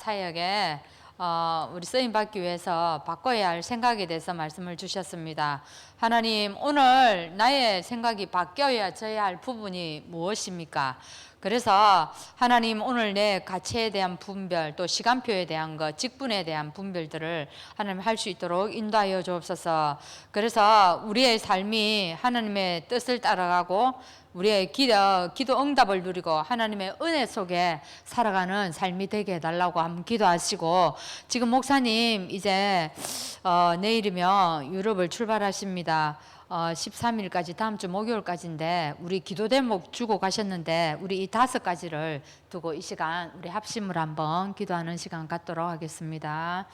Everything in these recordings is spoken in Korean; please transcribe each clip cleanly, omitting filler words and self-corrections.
사역에 우리 쓰임 받기 위해서 바꿔야 할 생각에 대해서 말씀을 주셨습니다. 하나님, 오늘 나의 생각이 바뀌어야 져야 할 부분이 무엇입니까? 그래서 하나님, 오늘 내 가치에 대한 분별, 또 시간표에 대한 것, 직분에 대한 분별들을 하나님 할 수 있도록 인도하여 주옵소서. 그래서 우리의 삶이 하나님의 뜻을 따라가고 우리의 기도 응답을 누리고 하나님의 은혜 속에 살아가는 삶이 되게 해달라고 한번 기도하시고, 지금 목사님 이제 내일이면 유럽을 출발하십니다. 13일까지 다음 주 목요일까지인데 우리 기도 대목 주고 가셨는데 우리 이 5가지를 두고 이 시간 우리 합심을 한번 기도하는 시간 갖도록 하겠습니다.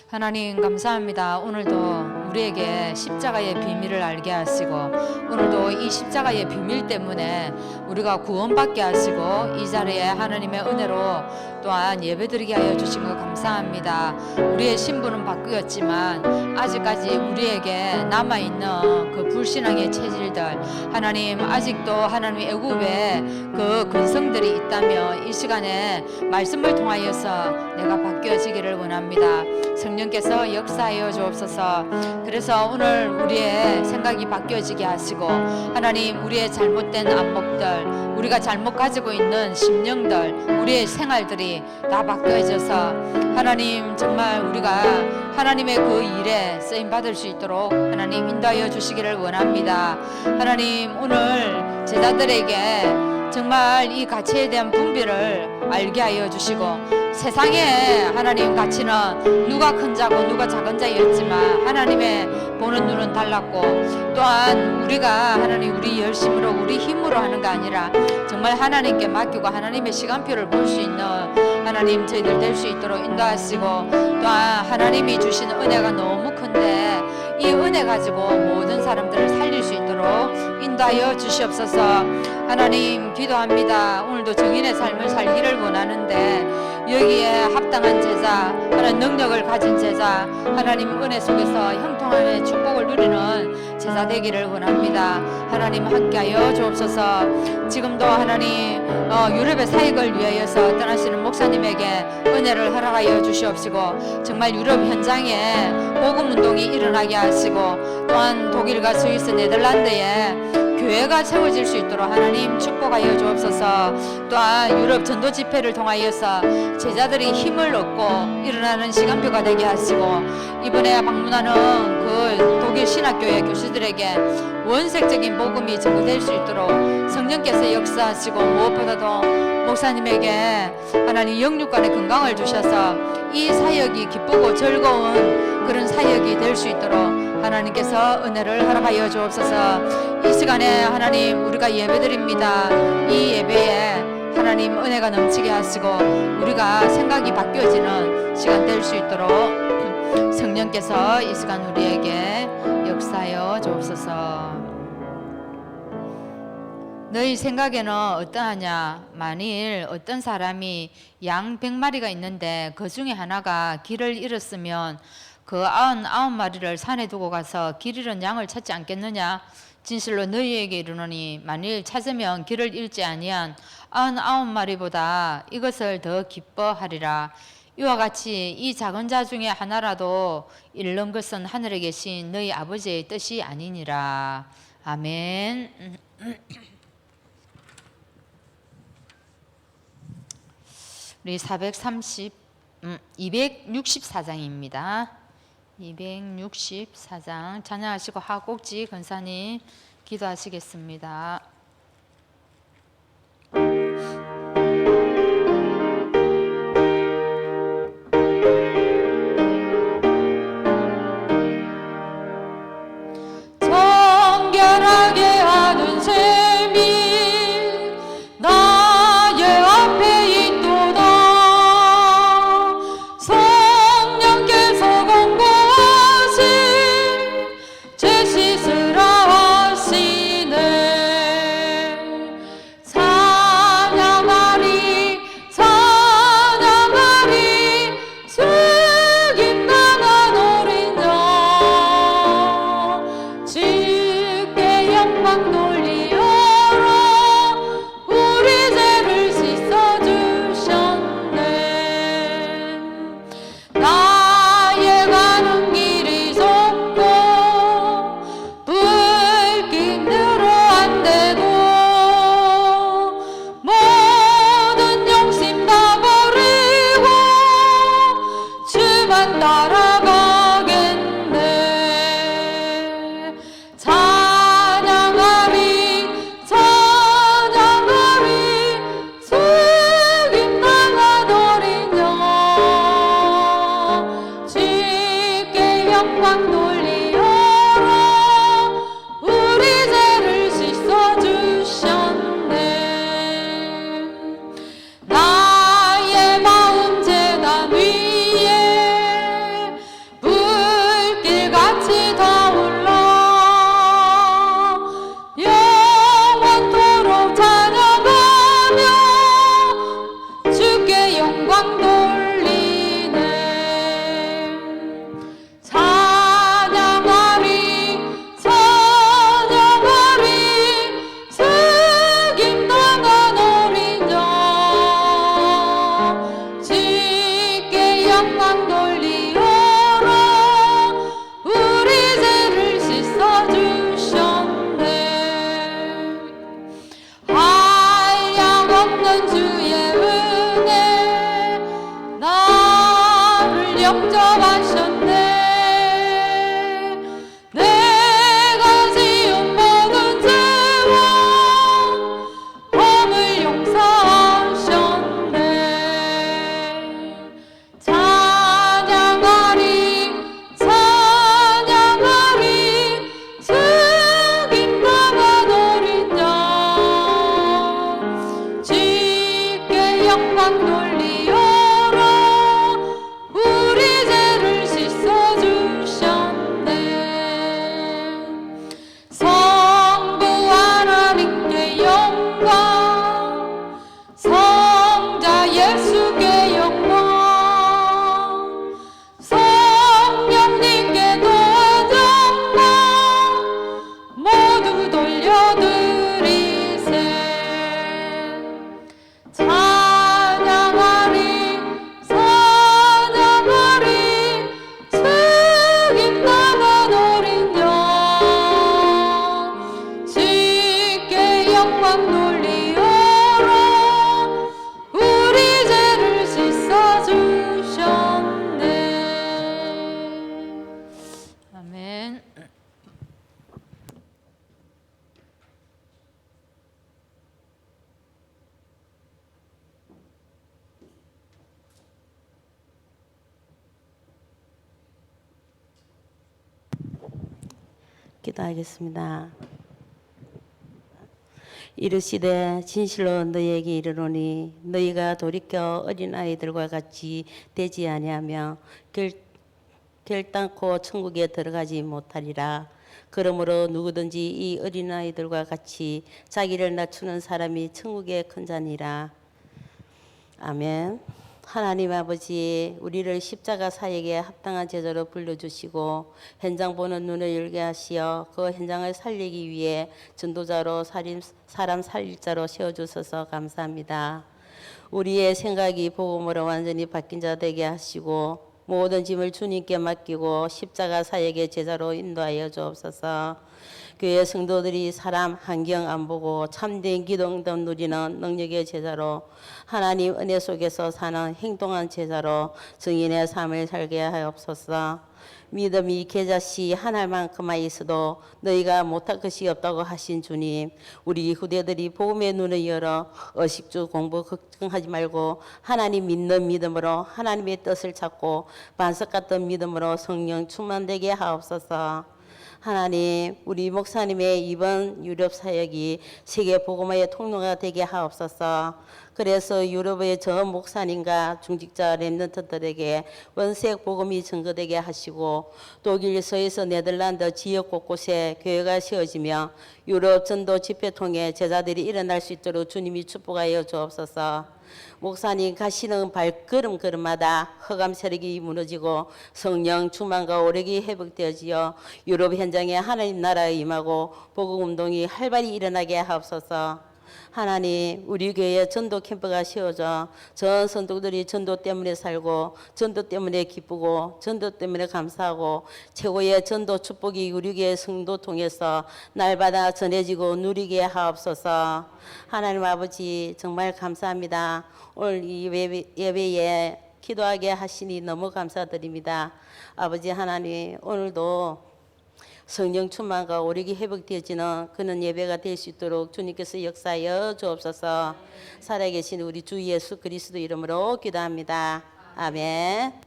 하나님 감사합니다. 오늘도 우리에게 십자가의 비밀을 알게 하시고, 오늘도 이 십자가의 비밀 때문에 우리가 구원받게 하시고 이 자리에 하나님의 은혜로 또한 예배드리게 하여 주신 것 감사합니다. 우리의 신분은 바뀌었지만 아직까지 우리에게 남아있는 그 불신앙의 체질들, 하나님 아직도 하나님 애굽에 그 근성들이 있다면 이 시간에 말씀을 통하여서 내가 바뀌어지기를 원합니다. 성령께서 역사하여 주옵소서. 그래서 오늘 우리의 생각이 바뀌어지게 하시고, 하나님 우리의 잘못된 안목들, 우리가 잘못 가지고 있는 심령들, 우리의 생활들이 다 바뀌어져서 하나님 정말 우리가 하나님의 그 일에 쓰임 받을 수 있도록 하나님 인도하여 주시기를 원합니다. 하나님 오늘 제자들에게 정말 이 가치에 대한 분별을 알게 하여 주시고, 세상에 하나님 가치는 누가 큰 자고 누가 작은 자였지만 하나님의 보는 눈은 달랐고, 또한 우리가 하나님 우리 열심으로 우리 힘으로 하는 게 아니라 정말 하나님께 맡기고 하나님의 시간표를 볼 수 있는 하나님 저희들 될 수 있도록 인도하시고, 또한 하나님이 주신 은혜가 너무 큰데 이 은혜 가지고 모든 사람들을 살릴 수 있도록 인도하여 주시옵소서. 하나님 기도합니다. 오늘도 정인의 삶을 살기를 원하는데 여기에 합당한 제자, 하나님 능력을 가진 제자, 하나님 은혜 속에서 형통함의 축복을 누리는 제자 되기를 원합니다. 하나님 함께하여 주옵소서. 지금도 하나님 유럽의 사역을 위하여서 떠나시는 목사님에게 은혜를 허락하여 주시옵시고, 정말 유럽 현장에 복음운동이 일어나게 하시고, 또한 독일과 스위스, 네덜란드에 교회가 세워질 수 있도록 하나님 축복하여 주옵소서. 또한 유럽 전도 집회를 통하여서 제자들이 힘을 얻고 일어나는 시간표가 되게 하시고, 이번에 방문하는 그 독일 신학교의 교수들에게 원색적인 복음이 전도될 수 있도록 성령께서 역사하시고, 무엇보다도 목사님에게 하나님 영육간의 건강을 주셔서 이 사역이 기쁘고 즐거운 그런 사역이 될 수 있도록 하나님께서 은혜를 허락하여 주옵소서. 이 시간에 하나님 우리가 예배드립니다. 이 예배에 하나님 은혜가 넘치게 하시고 우리가 생각이 바뀌어지는 시간 될 수 있도록 성령께서 이 시간 우리에게 역사하여 주옵소서. 너희 생각에는 어떠하냐? 만일 어떤 사람이 양 100마리가 있는데 그 중에 하나가 길을 잃었으면 그 99마리를 산에 두고 가서 길 잃은 양을 찾지 않겠느냐? 진실로 너희에게 이르노니 만일 찾으면 길을 잃지 아니한 99마리보다 이것을 더 기뻐하리라. 이와 같이 이 작은 자 중에 하나라도 잃는 것은 하늘에 계신 너희 아버지의 뜻이 아니니라. 아멘. 우리 264장입니다. 264장 찬양하시고 하곡지 권사님 기도하시겠습니다. 정결하게 하는 셈이 나의 앞에 있도다. 성령께서 공고하신 제 씻으라 하시네. 영접하셨네. 내가 지은 모든 죄와 범을 용서하셨네. 찬양하리 찬양하리 죽임당한 어린 양 주께 영광 돌리어라. 우리 죄를 씻어주셨네. 성부 하나님께 영광, 성자 예수께 영광, 성령님께 또한 영광 모두 돌려드리세. 찬양하리 찬양하리 죽임당한 어린 양 주께 영광 돌리어라. 우리 죄를 씻어주셨네. 아멘. 기도하겠습니다. 이르시되 진실로 너희에게 이르노니 너희가 돌이켜 어린아이들과 같이 되지 아니하며 결단코 천국에 들어가지 못하리라. 그러므로 누구든지 이 어린아이들과 같이 자기를 낮추는 사람이 천국의 큰 자니라. 아멘. 하나님 아버지, 우리를 십자가 사역에 합당한 제자로 불러주시고 현장 보는 눈을 열게 하시어 그 현장을 살리기 위해 전도자로 사람 살릴 자로 세워주셔서 감사합니다. 우리의 생각이 복음으로 완전히 바뀐 자 되게 하시고 모든 짐을 주님께 맡기고 십자가 사역의 제자로 인도하여 주옵소서. 교회 성도들이 사람 환경 안 보고 참된 기도 응답 누리는 능력의 제자로 하나님 은혜 속에서 사는 행동한 제자로 증인의 삶을 살게 하옵소서. 믿음이 계자시 하나만큼만 있어도 너희가 못할 것이 없다고 하신 주님, 우리 후대들이 복음의 눈을 열어 의식주 공부 걱정하지 말고 하나님 믿는 믿음으로 하나님의 뜻을 찾고 반석 같은 믿음으로 성령 충만되게 하옵소서. 하나님, 우리 목사님의 이번 유럽 사역이 세계 복음화의 통로가 되게 하옵소서. 그래서 유럽의 전 목사님과 중직자 렘넌트들에게 원색 복음이 증거되게 하시고 독일서에서 네덜란드 지역 곳곳에 교회가 세워지며 유럽 전도 집회 통해 제자들이 일어날 수 있도록 주님이 축복하여 주옵소서. 목사님 가시는 발걸음마다 허감 세력이 무너지고 성령 충만과 오력이 회복되어지어 유럽 현장에 하나님 나라에 임하고 복음 운동이 활발히 일어나게 하옵소서. 하나님, 우리 교회에 전도 캠프가 세워져 전 성도들이 전도 때문에 살고 전도 때문에 기쁘고 전도 때문에 감사하고 최고의 전도 축복이 우리 교회 성도 통해서 날마다 전해지고 누리게 하옵소서. 하나님 아버지, 정말 감사합니다. 오늘 이 예배에 기도하게 하시니 너무 감사드립니다. 아버지 하나님, 오늘도 성령 충만과 오력이 회복되어지는 그런 예배가 될 수 있도록 주님께서 역사하여 주옵소서. 살아계신 우리 주 예수 그리스도 이름으로 기도합니다. 아멘.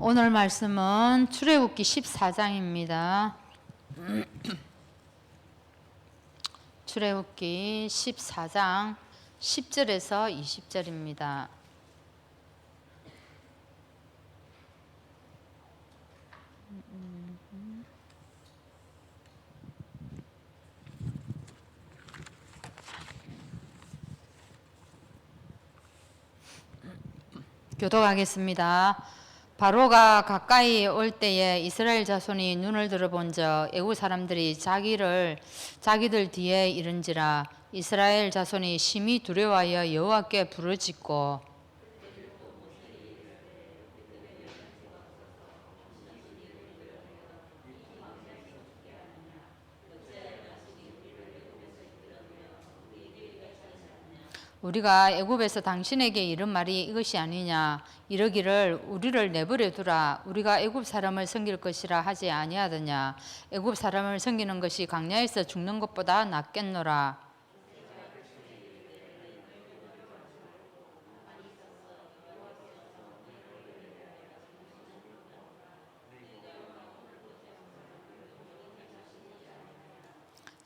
오늘 말씀은 출애굽기 14장입니다. 출애굽기 14장 10절에서 20절입니다. 교독하겠습니다. 바로가 가까이 올 때에 이스라엘 자손이 눈을 들어본즉 애굽 사람들이 자기들 뒤에 이른지라 이스라엘 자손이 심히 두려워하여 여호와께 부르짖고 우리가 애굽에서 당신에게 이른 말이 이것이 아니냐 이르기를 우리를 내버려 두라 우리가 애굽 사람을 섬길 것이라 하지 아니하더냐 애굽 사람을 섬기는 것이 광야에서 죽는 것보다 낫겠노라.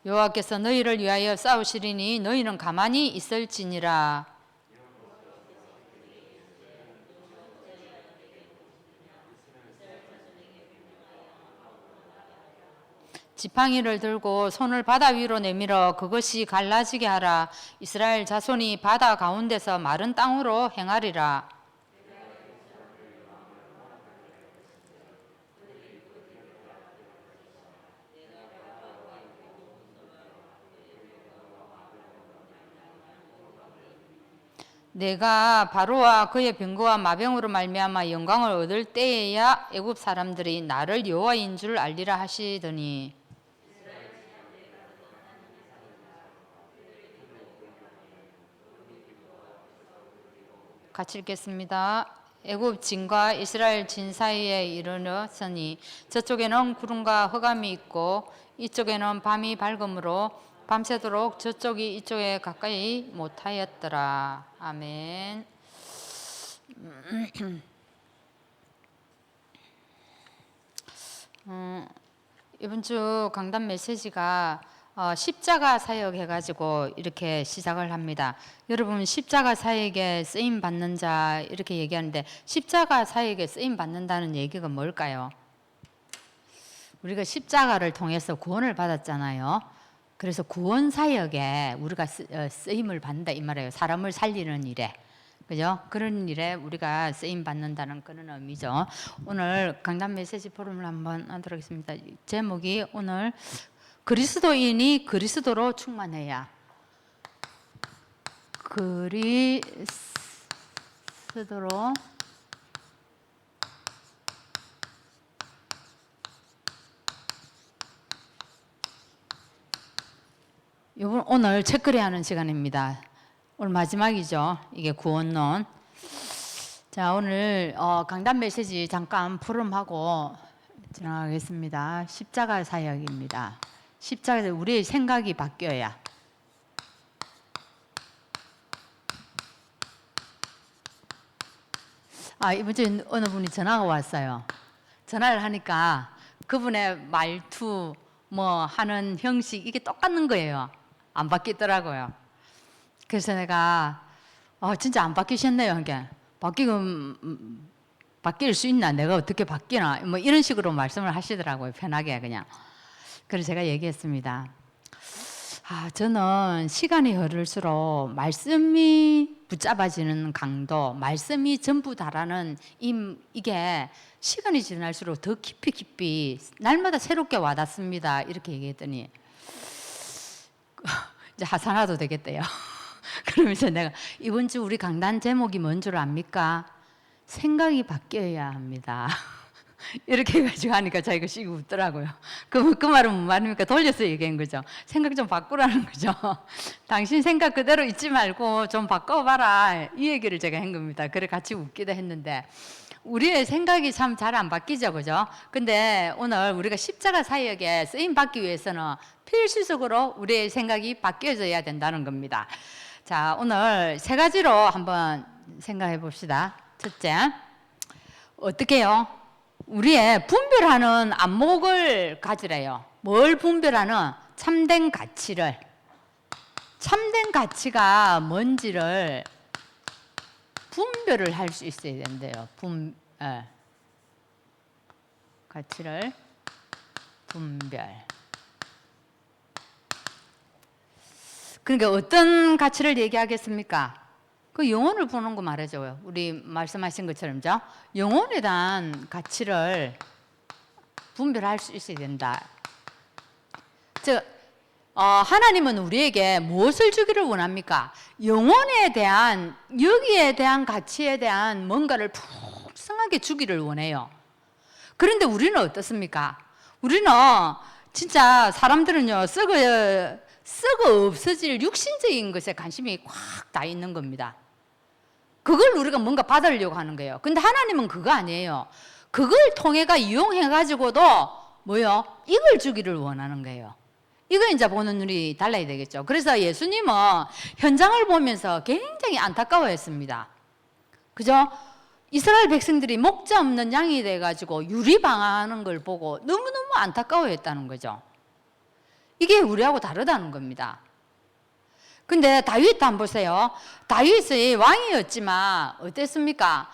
여호와께서 너희를 위하여 싸우시리니 너희는 가만히 있을지니라. 지팡이를 들고 손을 바다 위로 내밀어 그것이 갈라지게 하라. 이스라엘 자손이 바다 가운데서 마른 땅으로 행하리라. 내가 바로와 그의 병거와 마병으로 말미암아 영광을 얻을 때에야 애굽 사람들이 나를 여호와인 줄 알리라 하시더니 같이 읽겠습니다. 애굽 진과 이스라엘 진 사이에 이르렀으니 저쪽에는 구름과 흑암이 있고 이쪽에는 밤이 밝음으로 밤새도록 저쪽이 이쪽에 가까이 못하였더라. 아멘. 이번 주 강단 메시지가 십자가 사역 해가지고 이렇게 시작을 합니다. 여러분 십자가 사역에 쓰임 받는 자 이렇게 얘기하는데 십자가 사역에 쓰임 받는다는 얘기가 뭘까요? 우리가 십자가를 통해서 구원을 받았잖아요. 그래서 구원 사역에 우리가 쓰임을 받는다 이 말이에요. 사람을 살리는 일에. 그죠? 그런 일에 우리가 쓰임 받는다는 그런 의미죠. 오늘 강단 메시지 포럼을 한번 하도록 하겠습니다. 제목이 오늘 그리스도인이 그리스도로 충만해야. 그리스도로 이번 오늘 책거리 하는 시간입니다. 오늘 마지막이죠. 이게 구원론. 자, 오늘 강단 메시지 잠깐 포럼하고 지나가겠습니다. 십자가 사역입니다. 십자가에서 우리의 생각이 바뀌어야. 이번 주에 어느 분이 전화가 왔어요. 전화를 하니까 그분의 말투, 뭐 하는 형식 이게 똑같은 거예요. 안 바뀌더라고요. 그래서 내가 진짜 안 바뀌셨네요. 이게 바뀔 수 있나? 내가 어떻게 바뀌나? 뭐 이런 식으로 말씀을 하시더라고요. 편하게 그냥. 그래서 제가 얘기했습니다. 저는 시간이 흐를수록 말씀이 붙잡아지는 강도, 말씀이 전부 다라는 이게 시간이 지날수록 더 깊이 날마다 새롭게 와닿습니다. 이렇게 얘기했더니 이제 하산화도 되겠대요. 그러면서 내가 이번 주 우리 강단 제목이 뭔 줄 압니까? 생각이 바뀌어야 합니다. 이렇게 해가지고 하니까 자기가 씩 웃더라고요. 그 말은 뭔 말입니까? 돌려서 얘기한 거죠. 생각 좀 바꾸라는 거죠. 당신 생각 그대로 있지 말고 좀 바꿔봐라. 이 얘기를 제가 한 겁니다. 그래 같이 웃기도 했는데 우리의 생각이 참 잘 안 바뀌죠. 그죠? 근데 오늘 우리가 십자가 사역에 쓰임 받기 위해서는 필수적으로 우리의 생각이 바뀌어져야 된다는 겁니다. 자, 오늘 세 가지로 한번 생각해 봅시다. 첫째, 어떻게 해요? 우리의 분별하는 안목을 가지래요. 뭘 분별하는? 참된 가치를. 참된 가치가 뭔지를 분별을 할 수 있어야 된대요. 가치를 분별. 그러니까 어떤 가치를 얘기하겠습니까? 그 영혼을 보는 거 말해줘요. 우리 말씀하신 것처럼죠. 영혼에 대한 가치를 분별할 수 있어야 된다. 즉, 하나님은 우리에게 무엇을 주기를 원합니까? 영혼에 대한, 여기에 대한 가치에 대한 뭔가를 풍성하게 주기를 원해요. 그런데 우리는 어떻습니까? 우리는 진짜 사람들은요, 썩어 없어질 육신적인 것에 관심이 꽉 다 있는 겁니다. 그걸 우리가 뭔가 받으려고 하는 거예요. 근데 하나님은 그거 아니에요. 그걸 통해가 이용해가지고도 뭐요? 이걸 주기를 원하는 거예요. 이거 이제 보는 눈이 달라야 되겠죠. 그래서 예수님은 현장을 보면서 굉장히 안타까워했습니다. 그죠? 이스라엘 백성들이 목자 없는 양이 돼가지고 유리방황하는 걸 보고 너무너무 안타까워했다는 거죠. 이게 우리하고 다르다는 겁니다. 근데 다윗 한번 보세요. 다윗이 왕이었지만 어땠습니까?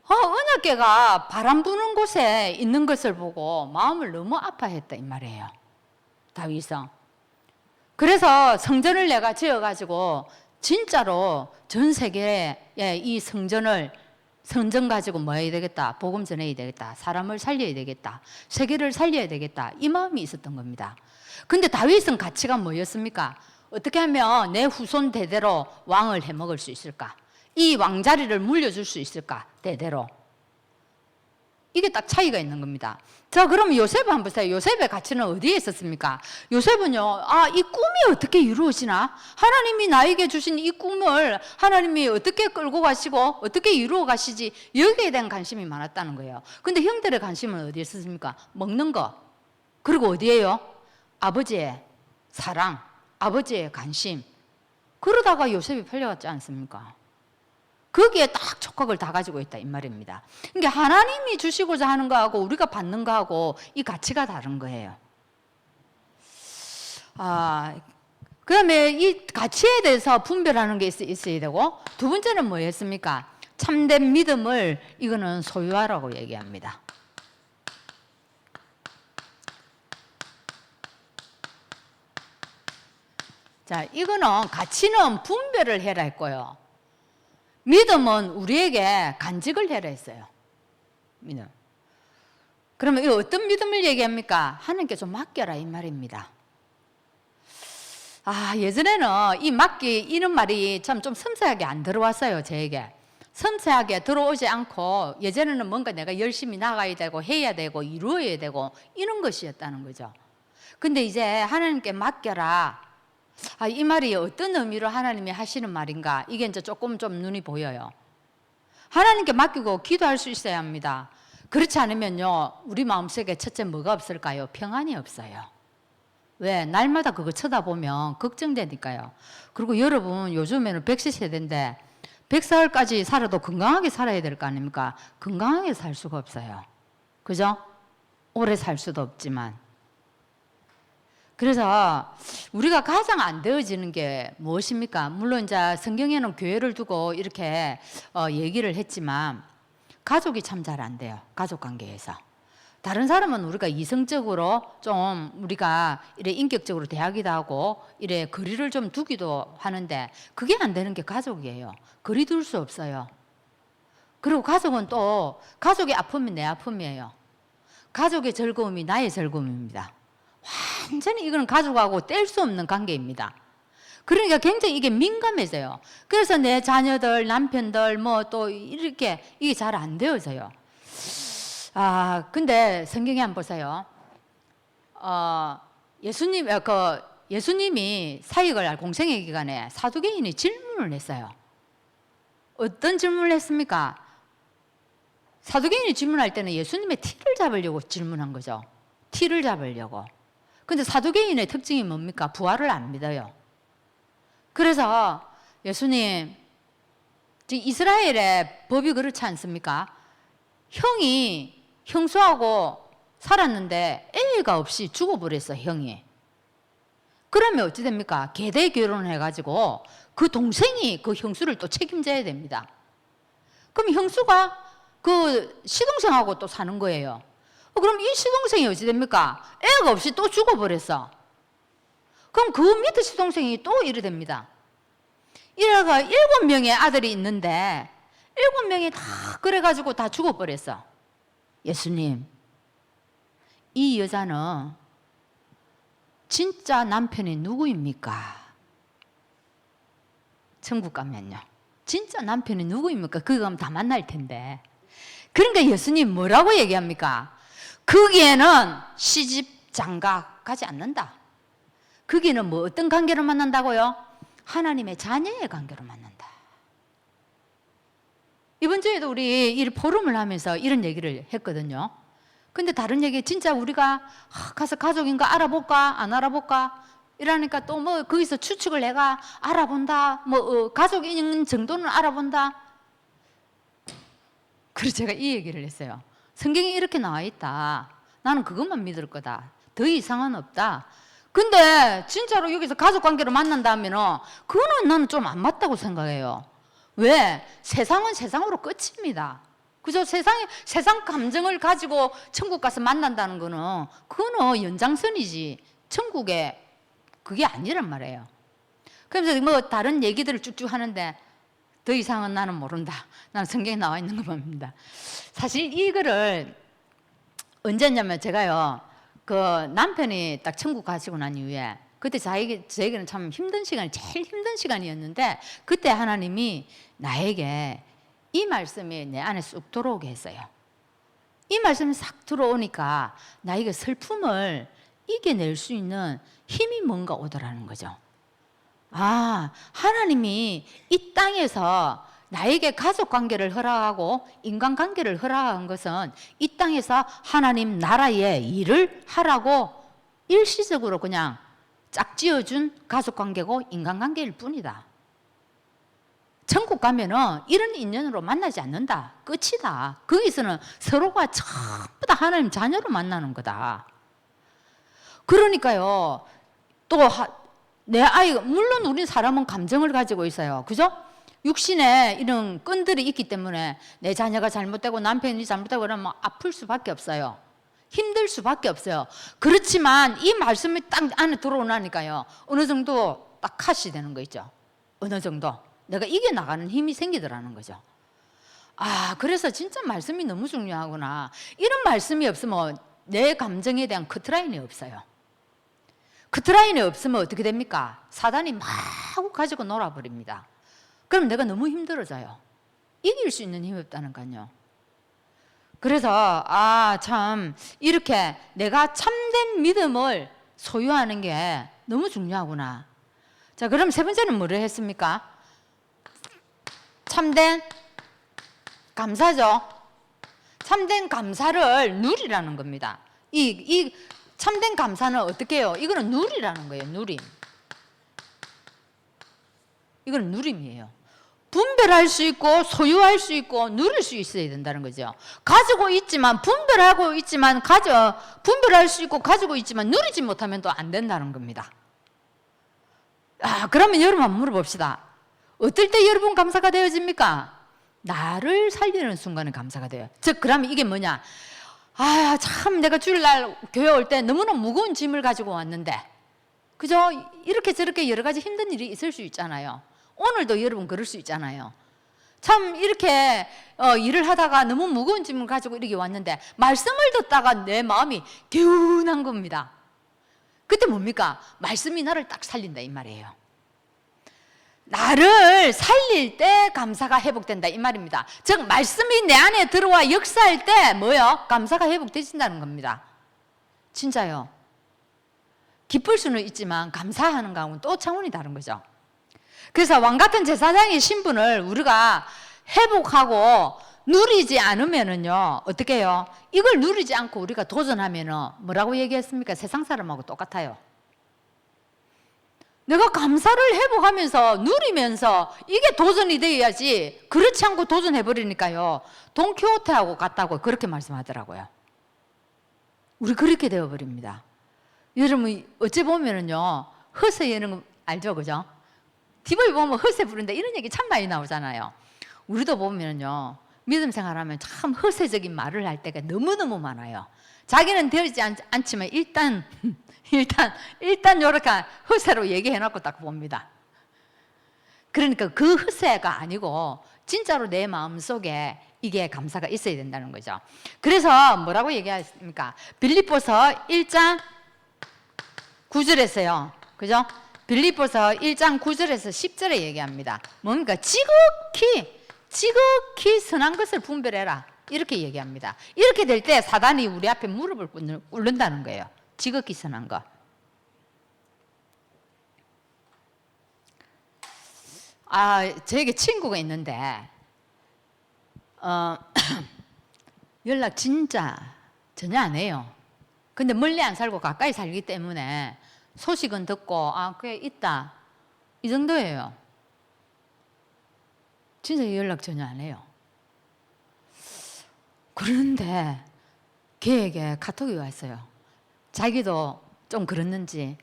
언약궤가 바람 부는 곳에 있는 것을 보고 마음을 너무 아파했다 이 말이에요. 다윗은. 그래서 성전을 내가 지어가지고 진짜로 전 세계에 이 성전 가지고 뭐 해야 되겠다? 복음 전해야 되겠다. 사람을 살려야 되겠다. 세계를 살려야 되겠다. 이 마음이 있었던 겁니다. 근데 다윗은 가치가 뭐였습니까? 어떻게 하면 내 후손 대대로 왕을 해먹을 수 있을까? 이 왕자리를 물려줄 수 있을까? 대대로. 이게 딱 차이가 있는 겁니다. 자, 그럼 요셉 한번 보세요. 요셉의 가치는 어디에 있었습니까? 요셉은요, 이 꿈이 어떻게 이루어지나? 하나님이 나에게 주신 이 꿈을 하나님이 어떻게 끌고 가시고 어떻게 이루어 가시지? 여기에 대한 관심이 많았다는 거예요. 근데 형들의 관심은 어디에 있었습니까? 먹는 거. 그리고 어디에요? 아버지의 사랑, 아버지의 관심. 그러다가 요셉이 팔려갔지 않습니까? 거기에 딱 촉각을 다 가지고 있다 이 말입니다. 그러니까 하나님이 주시고자 하는 거하고 우리가 받는 거하고 이 가치가 다른 거예요. 그다음에 이 가치에 대해서 분별하는 게 있어야 되고, 두 번째는 뭐였습니까? 참된 믿음을 이거는 소유하라고 얘기합니다. 자, 이거는 가치는 분별을 해라 했고요. 믿음은 우리에게 간직을 해라 했어요. 믿음. 그러면 이 어떤 믿음을 얘기합니까? 하나님께 좀 맡겨라 이 말입니다. 예전에는 이 맡기 이런 말이 참 좀 섬세하게 안 들어왔어요, 저에게. 섬세하게 들어오지 않고 예전에는 뭔가 내가 열심히 나가야 되고 해야 되고 이루어야 되고 이런 것이었다는 거죠. 근데 이제 하나님께 맡겨라. 이 말이 어떤 의미로 하나님이 하시는 말인가? 이게 이제 조금 좀 눈이 보여요. 하나님께 맡기고 기도할 수 있어야 합니다. 그렇지 않으면요, 우리 마음속에 첫째 뭐가 없을까요? 평안이 없어요. 왜? 날마다 그거 쳐다보면 걱정되니까요. 그리고 여러분 요즘에는 100세 세대인데 100살까지 살아도 건강하게 살아야 될 거 아닙니까? 건강하게 살 수가 없어요. 그죠? 오래 살 수도 없지만. 그래서 우리가 가장 안 되어지는 게 무엇입니까? 물론 이제 성경에는 교회를 두고 이렇게 얘기를 했지만 가족이 참 잘 안 돼요. 가족 관계에서. 다른 사람은 우리가 이성적으로 좀 우리가 이래 인격적으로 대하기도 하고 이래 거리를 좀 두기도 하는데 그게 안 되는 게 가족이에요. 거리 둘 수 없어요. 그리고 가족은 또 가족의 아픔이 내 아픔이에요. 가족의 즐거움이 나의 즐거움입니다. 완전히 이거는 가족하고 뗄 수 없는 관계입니다. 그러니까 굉장히 이게 민감해져요. 그래서 내 자녀들, 남편들 뭐 또 이렇게 이게 잘 안 되어져요. 근데 성경에 한번 보세요. 예수님이 사역을 공생의 기간에 사두개인이 질문을 했어요. 어떤 질문을 했습니까? 사두개인이 질문할 때는 예수님의 티를 잡으려고 질문한 거죠. 티를 잡으려고. 근데 사두개인의 특징이 뭡니까? 부활을 안 믿어요. 그래서 예수님, 이스라엘의 법이 그렇지 않습니까? 형수하고 살았는데 애가 없이 죽어버렸어, 형이. 그러면 어찌 됩니까? 계대 결혼을 해가지고 그 동생이 그 형수를 또 책임져야 됩니다. 그럼 형수가 그 시동생하고 또 사는 거예요. 그럼 이 시동생이 어찌 됩니까? 애가 없이 또 죽어버렸어. 그럼 그 밑에 시동생이 또 이래 됩니다. 이래가 7명의 아들이 있는데 7명이 다 그래가지고 다 죽어버렸어. 예수님, 이 여자는 진짜 남편이 누구입니까? 천국 가면요. 진짜 남편이 누구입니까? 그거 가면 다 만날 텐데. 그러니까 예수님 뭐라고 얘기합니까? 거기에는 시집 장가 가지 않는다. 거기는 뭐 어떤 관계로 만난다고요? 하나님의 자녀의 관계로 만난다. 이번 주에도 우리 이 포럼을 하면서 이런 얘기를 했거든요. 근데 다른 얘기 진짜 우리가 가서 가족인가 알아볼까 안 알아볼까 이러니까 또 뭐 거기서 추측을 내가 알아본다. 뭐 가족인 정도는 알아본다. 그래서 제가 이 얘기를 했어요. 성경에 이렇게 나와 있다. 나는 그것만 믿을 거다. 더 이상은 없다. 근데 진짜로 여기서 가족관계로 만난다면은 그거는 나는 좀 안 맞다고 생각해요. 왜? 세상은 세상으로 끝입니다. 그죠? 세상 감정을 가지고 천국 가서 만난다는 거는 그거는 연장선이지 천국에 그게 아니란 말이에요. 그래서 뭐 다른 얘기들을 쭉쭉 하는데 더 이상은 나는 모른다. 나는 성경에 나와 있는 것만 봅니다. 사실 이거를 언제냐면 제가요, 그 남편이 딱 천국 가시고 난 이후에 그때 저에게는 참 힘든 시간이 제일 힘든 시간이었는데 그때 하나님이 나에게 이 말씀이 내 안에 쑥 들어오게 했어요. 이 말씀이 싹 들어오니까 나에게 슬픔을 이겨낼 수 있는 힘이 뭔가 오더라는 거죠. 아, 하나님이 이 땅에서 나에게 가족관계를 허락하고 인간관계를 허락한 것은 이 땅에서 하나님 나라의 일을 하라고 일시적으로 그냥 짝지어준 가족관계고 인간관계일 뿐이다. 천국 가면은 이런 인연으로 만나지 않는다. 끝이다. 거기서는 서로가 전부 다 하나님 자녀로 만나는 거다. 그러니까요, 또 내 아이가, 물론 우리 사람은 감정을 가지고 있어요. 그죠? 육신에 이런 끈들이 있기 때문에 내 자녀가 잘못되고 남편이 잘못되고 그러면 아플 수밖에 없어요. 힘들 수밖에 없어요. 그렇지만 이 말씀이 딱 안에 들어오니까요, 어느 정도 딱 컷이 되는 거 있죠. 어느 정도. 내가 이겨나가는 힘이 생기더라는 거죠. 아, 그래서 진짜 말씀이 너무 중요하구나. 이런 말씀이 없으면 내 감정에 대한 커트라인이 없어요. 커트라인이 없으면 어떻게 됩니까? 사단이 마구 가지고 놀아버립니다. 그럼 내가 너무 힘들어져요. 이길 수 있는 힘이 없다니까요. 그래서 참 이렇게 내가 참된 믿음을 소유하는 게 너무 중요하구나. 자, 그럼 세 번째는 뭐를 했습니까? 참된 감사죠. 참된 감사를 누리라는 겁니다. 이 참된 감사는 어떻게 해요? 이거는 누리라는 거예요. 누림. 이거는 누림이에요. 분별할 수 있고 소유할 수 있고 누릴 수 있어야 된다는 거죠. 가지고 있지만 분별하고 있지만 분별할 수 있고 가지고 있지만 누리지 못하면 또 안 된다는 겁니다. 그러면 여러분 한번 물어봅시다. 어떨 때 여러분 감사가 되어집니까? 나를 살리는 순간에 감사가 돼요. 즉 그러면 이게 뭐냐? 참 내가 주일날 교회 올 때 너무나 무거운 짐을 가지고 왔는데, 그죠? 이렇게 저렇게 여러 가지 힘든 일이 있을 수 있잖아요. 오늘도 여러분 그럴 수 있잖아요. 참 이렇게 일을 하다가 너무 무거운 짐을 가지고 이렇게 왔는데 말씀을 듣다가 내 마음이 개운한 겁니다. 그때 뭡니까? 말씀이 나를 딱 살린다 이 말이에요. 나를 살릴 때 감사가 회복된다 이 말입니다. 즉 말씀이 내 안에 들어와 역사할 때 뭐요? 감사가 회복되신다는 겁니다. 진짜요. 기쁠 수는 있지만 감사하는 거하고는 또 차원이 다른 거죠. 그래서 왕같은 제사장의 신분을 우리가 회복하고 누리지 않으면은요, 어떻게 해요? 이걸 누리지 않고 우리가 도전하면은 뭐라고 얘기했습니까? 세상 사람하고 똑같아요. 내가 감사를 회복하면서 누리면서 이게 도전이 되어야지, 그렇지 않고 도전해버리니까요, 돈키호테하고 같다고 그렇게 말씀하더라고요. 우리 그렇게 되어버립니다. 여러분 어찌 보면은요, 허세 이런 거 알죠, 그죠? TV에 보면 허세 부른다 이런 얘기 참 많이 나오잖아요. 우리도 보면은요, 믿음 생활하면 참 허세적인 말을 할 때가 너무너무 많아요. 자기는 되지 않지만 일단 이렇게 허세로 얘기해놓고 딱 봅니다. 그러니까 그 허세가 아니고 진짜로 내 마음속에 이게 감사가 있어야 된다는 거죠. 그래서 뭐라고 얘기했습니까? 빌립보서 1장 9절에서요. 그죠? 빌립보서 1장 9절에서 10절에 얘기합니다. 뭡니까? 지극히 선한 것을 분별해라. 이렇게 얘기합니다. 이렇게 될 때 사단이 우리 앞에 무릎을 꿇는다는 거예요. 지극히 선한 것. 저에게 친구가 있는데 연락 진짜 전혀 안 해요. 근데 멀리 안 살고 가까이 살기 때문에 소식은 듣고 그게 있다 이 정도예요. 진짜 연락 전혀 안 해요. 그런데 걔에게 카톡이 왔어요. 자기도 좀 그랬는지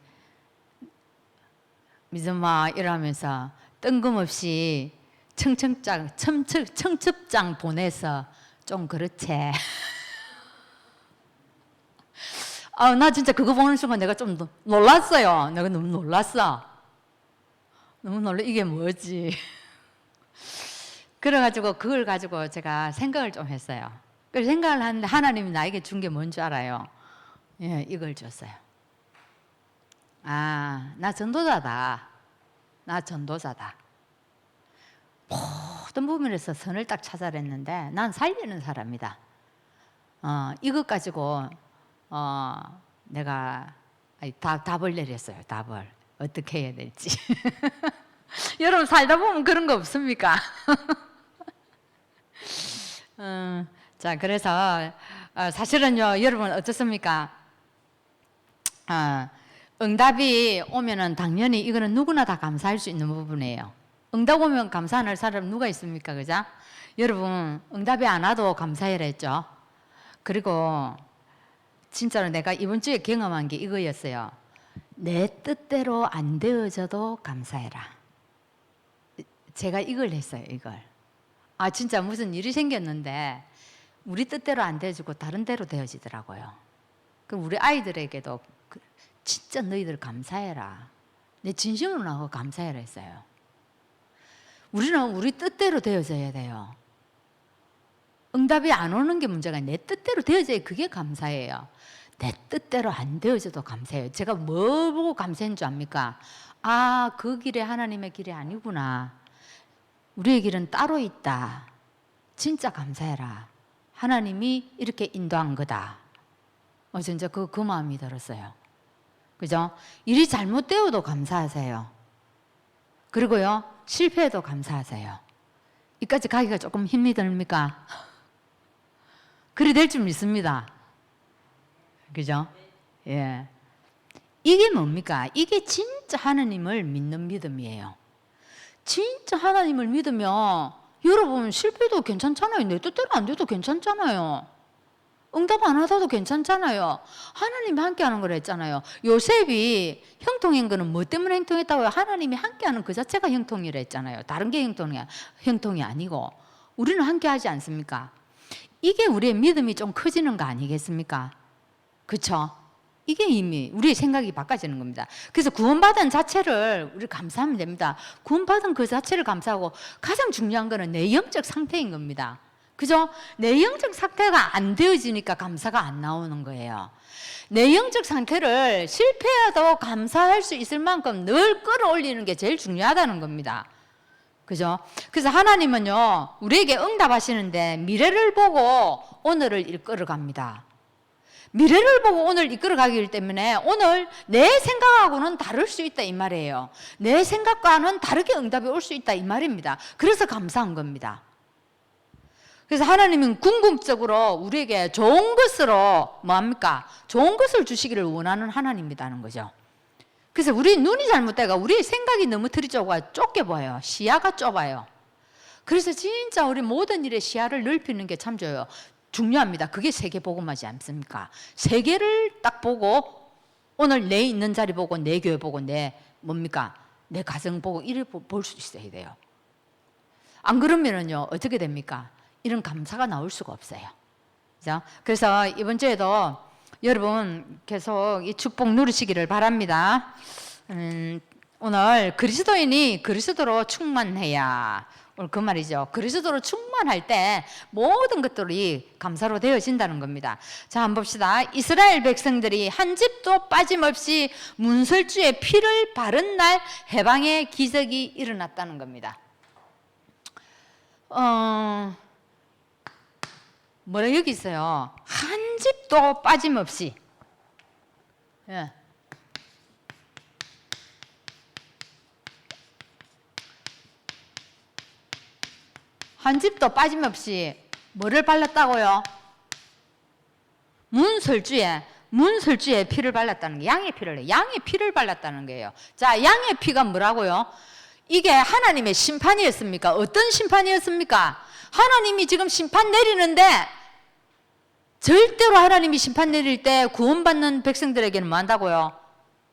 믿음아 이러면서 뜬금없이 청첩장 보내서 좀 그렇지. 나 진짜 그거 보는 순간 내가 좀 놀랐어요. 내가 너무 놀랐어. 너무 놀라. 이게 뭐지? 그래가지고 그걸 가지고 제가 생각을 좀 했어요. 그래서 생각을 하는데 하나님이 나에게 준 게 뭔 줄 알아요? 예, 이걸 줬어요. 나 전도자다. 나 전도자다. 모든 부분에서 선을 딱 찾아냈는데 난 살리는 사람이다. 이것 가지고 내가 답을 내렸어요. 답을 어떻게 해야 될지. 여러분 살다 보면 그런 거 없습니까? 자, 그래서 사실은요, 여러분 어떻습니까? 응답이 오면은 당연히 이거는 누구나 다 감사할 수 있는 부분이에요. 응답 오면 감사할 사람 누가 있습니까? 그죠? 여러분 응답이 안 와도 감사해라 했죠. 그리고 진짜로 내가 이번 주에 경험한 게 이거였어요. 내 뜻대로 안 되어져도 감사해라. 제가 이걸 했어요. 이걸. 진짜 무슨 일이 생겼는데 우리 뜻대로 안 되어지고 다른 대로 되어지더라고요. 그럼 우리 아이들에게도 진짜 너희들 감사해라. 내 진심으로 나하고 감사해라 했어요. 우리는 우리 뜻대로 되어져야 돼요. 응답이 안 오는 게 문제가 아니라 내 뜻대로 되어져야 그게 감사해요. 내 뜻대로 안 되어져도 감사해요. 제가 뭘 보고 감사한 줄 압니까? 그 길이 하나님의 길이 아니구나. 우리의 길은 따로 있다. 진짜 감사해라. 하나님이 이렇게 인도한 거다. 진짜 그 마음이 들었어요. 그죠? 일이 잘못되어도 감사하세요. 그리고요, 실패해도 감사하세요. 이까지 가기가 조금 힘이 듭니까? 그리 될 줄 믿습니다. 그죠? 예. 이게 뭡니까? 이게 진짜 하나님을 믿는 믿음이에요. 진짜 하나님을 믿으면 여러분 실패도 괜찮잖아요. 내 뜻대로 안 돼도 괜찮잖아요. 응답 안 하다도 괜찮잖아요. 하나님이 함께하는 걸 했잖아요. 요셉이 형통한 거는 뭐 때문에 형통했다고요? 하나님이 함께하는 그 자체가 형통이라 했잖아요. 다른 게 형통이 아니고 우리는 함께하지 않습니까? 이게 우리의 믿음이 좀 커지는 거 아니겠습니까? 그렇죠? 이게 이미 우리의 생각이 바꿔지는 겁니다. 그래서 구원받은 자체를 우리 감사하면 됩니다. 구원받은 그 자체를 감사하고 가장 중요한 거는 내 영적 상태인 겁니다. 그죠? 내 영적 상태가 안 되어지니까 감사가 안 나오는 거예요. 내 영적 상태를 실패해도 감사할 수 있을 만큼 늘 끌어올리는 게 제일 중요하다는 겁니다. 그죠? 그래서 하나님은요, 우리에게 응답하시는데 미래를 보고 오늘을 이끌어갑니다. 미래를 보고 오늘 이끌어가기 때문에 오늘 내 생각하고는 다를 수 있다 이 말이에요. 내 생각과는 다르게 응답이 올 수 있다 이 말입니다. 그래서 감사한 겁니다. 그래서 하나님은 궁극적으로 우리에게 좋은 것으로 뭐합니까? 좋은 것을 주시기를 원하는 하나님이라는 거죠. 그래서 우리 눈이 잘못돼가 우리의 생각이 너무 틀이 좁게 보여요. 시야가 좁아요. 그래서 진짜 우리 모든 일의 시야를 넓히는 게 참 중요합니다. 그게 세계복음하지 않습니까? 세계를 딱 보고 오늘 내 있는 자리 보고 내 교회 보고 내 뭡니까? 내 가정 보고 이를 볼 수 있어야 돼요. 안 그러면은요 어떻게 됩니까? 이런 감사가 나올 수가 없어요. 그죠? 그래서 이번 주에도 여러분 계속 이 축복 누리시기를 바랍니다. 오늘 그리스도인이 그리스도로 충만해야, 오늘 그 말이죠. 그리스도로 충만할 때 모든 것들이 감사로 되어진다는 겁니다. 자, 한번 봅시다. 이스라엘 백성들이 한 집도 빠짐없이 문설주의 피를 바른 날 해방의 기적이 일어났다는 겁니다. 뭐라 여기 있어요. 한 집도 빠짐없이. 예. 한 집도 빠짐없이 뭐를 발랐다고요? 문설주에 피를 발랐다는 게, 양의 피를 발랐다는 거예요. 자, 양의 피가 뭐라고요? 이게 하나님의 심판이었습니까? 어떤 심판이었습니까? 하나님이 지금 심판 내리는데, 절대로 하나님이 심판 내릴 때 구원받는 백성들에게는 뭐 한다고요?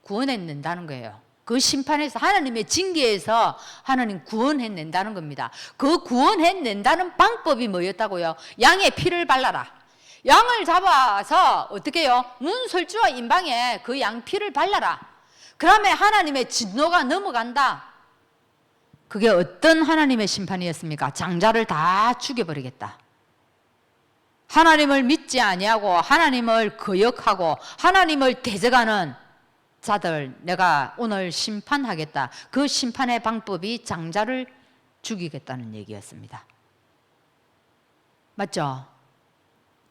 구원해낸다는 거예요. 그 심판에서, 하나님의 징계에서 하나님 구원해낸다는 겁니다. 그 구원해낸다는 방법이 뭐였다고요? 양의 피를 발라라. 양을 잡아서 어떻게 해요? 문설주와 임방에 그 양 피를 발라라. 그러면 하나님의 진노가 넘어간다. 그게 어떤 하나님의 심판이었습니까? 장자를 다 죽여버리겠다. 하나님을 믿지 아니하고 하나님을 거역하고 하나님을 대적하는 자들 내가 오늘 심판하겠다. 그 심판의 방법이 장자를 죽이겠다는 얘기였습니다. 맞죠?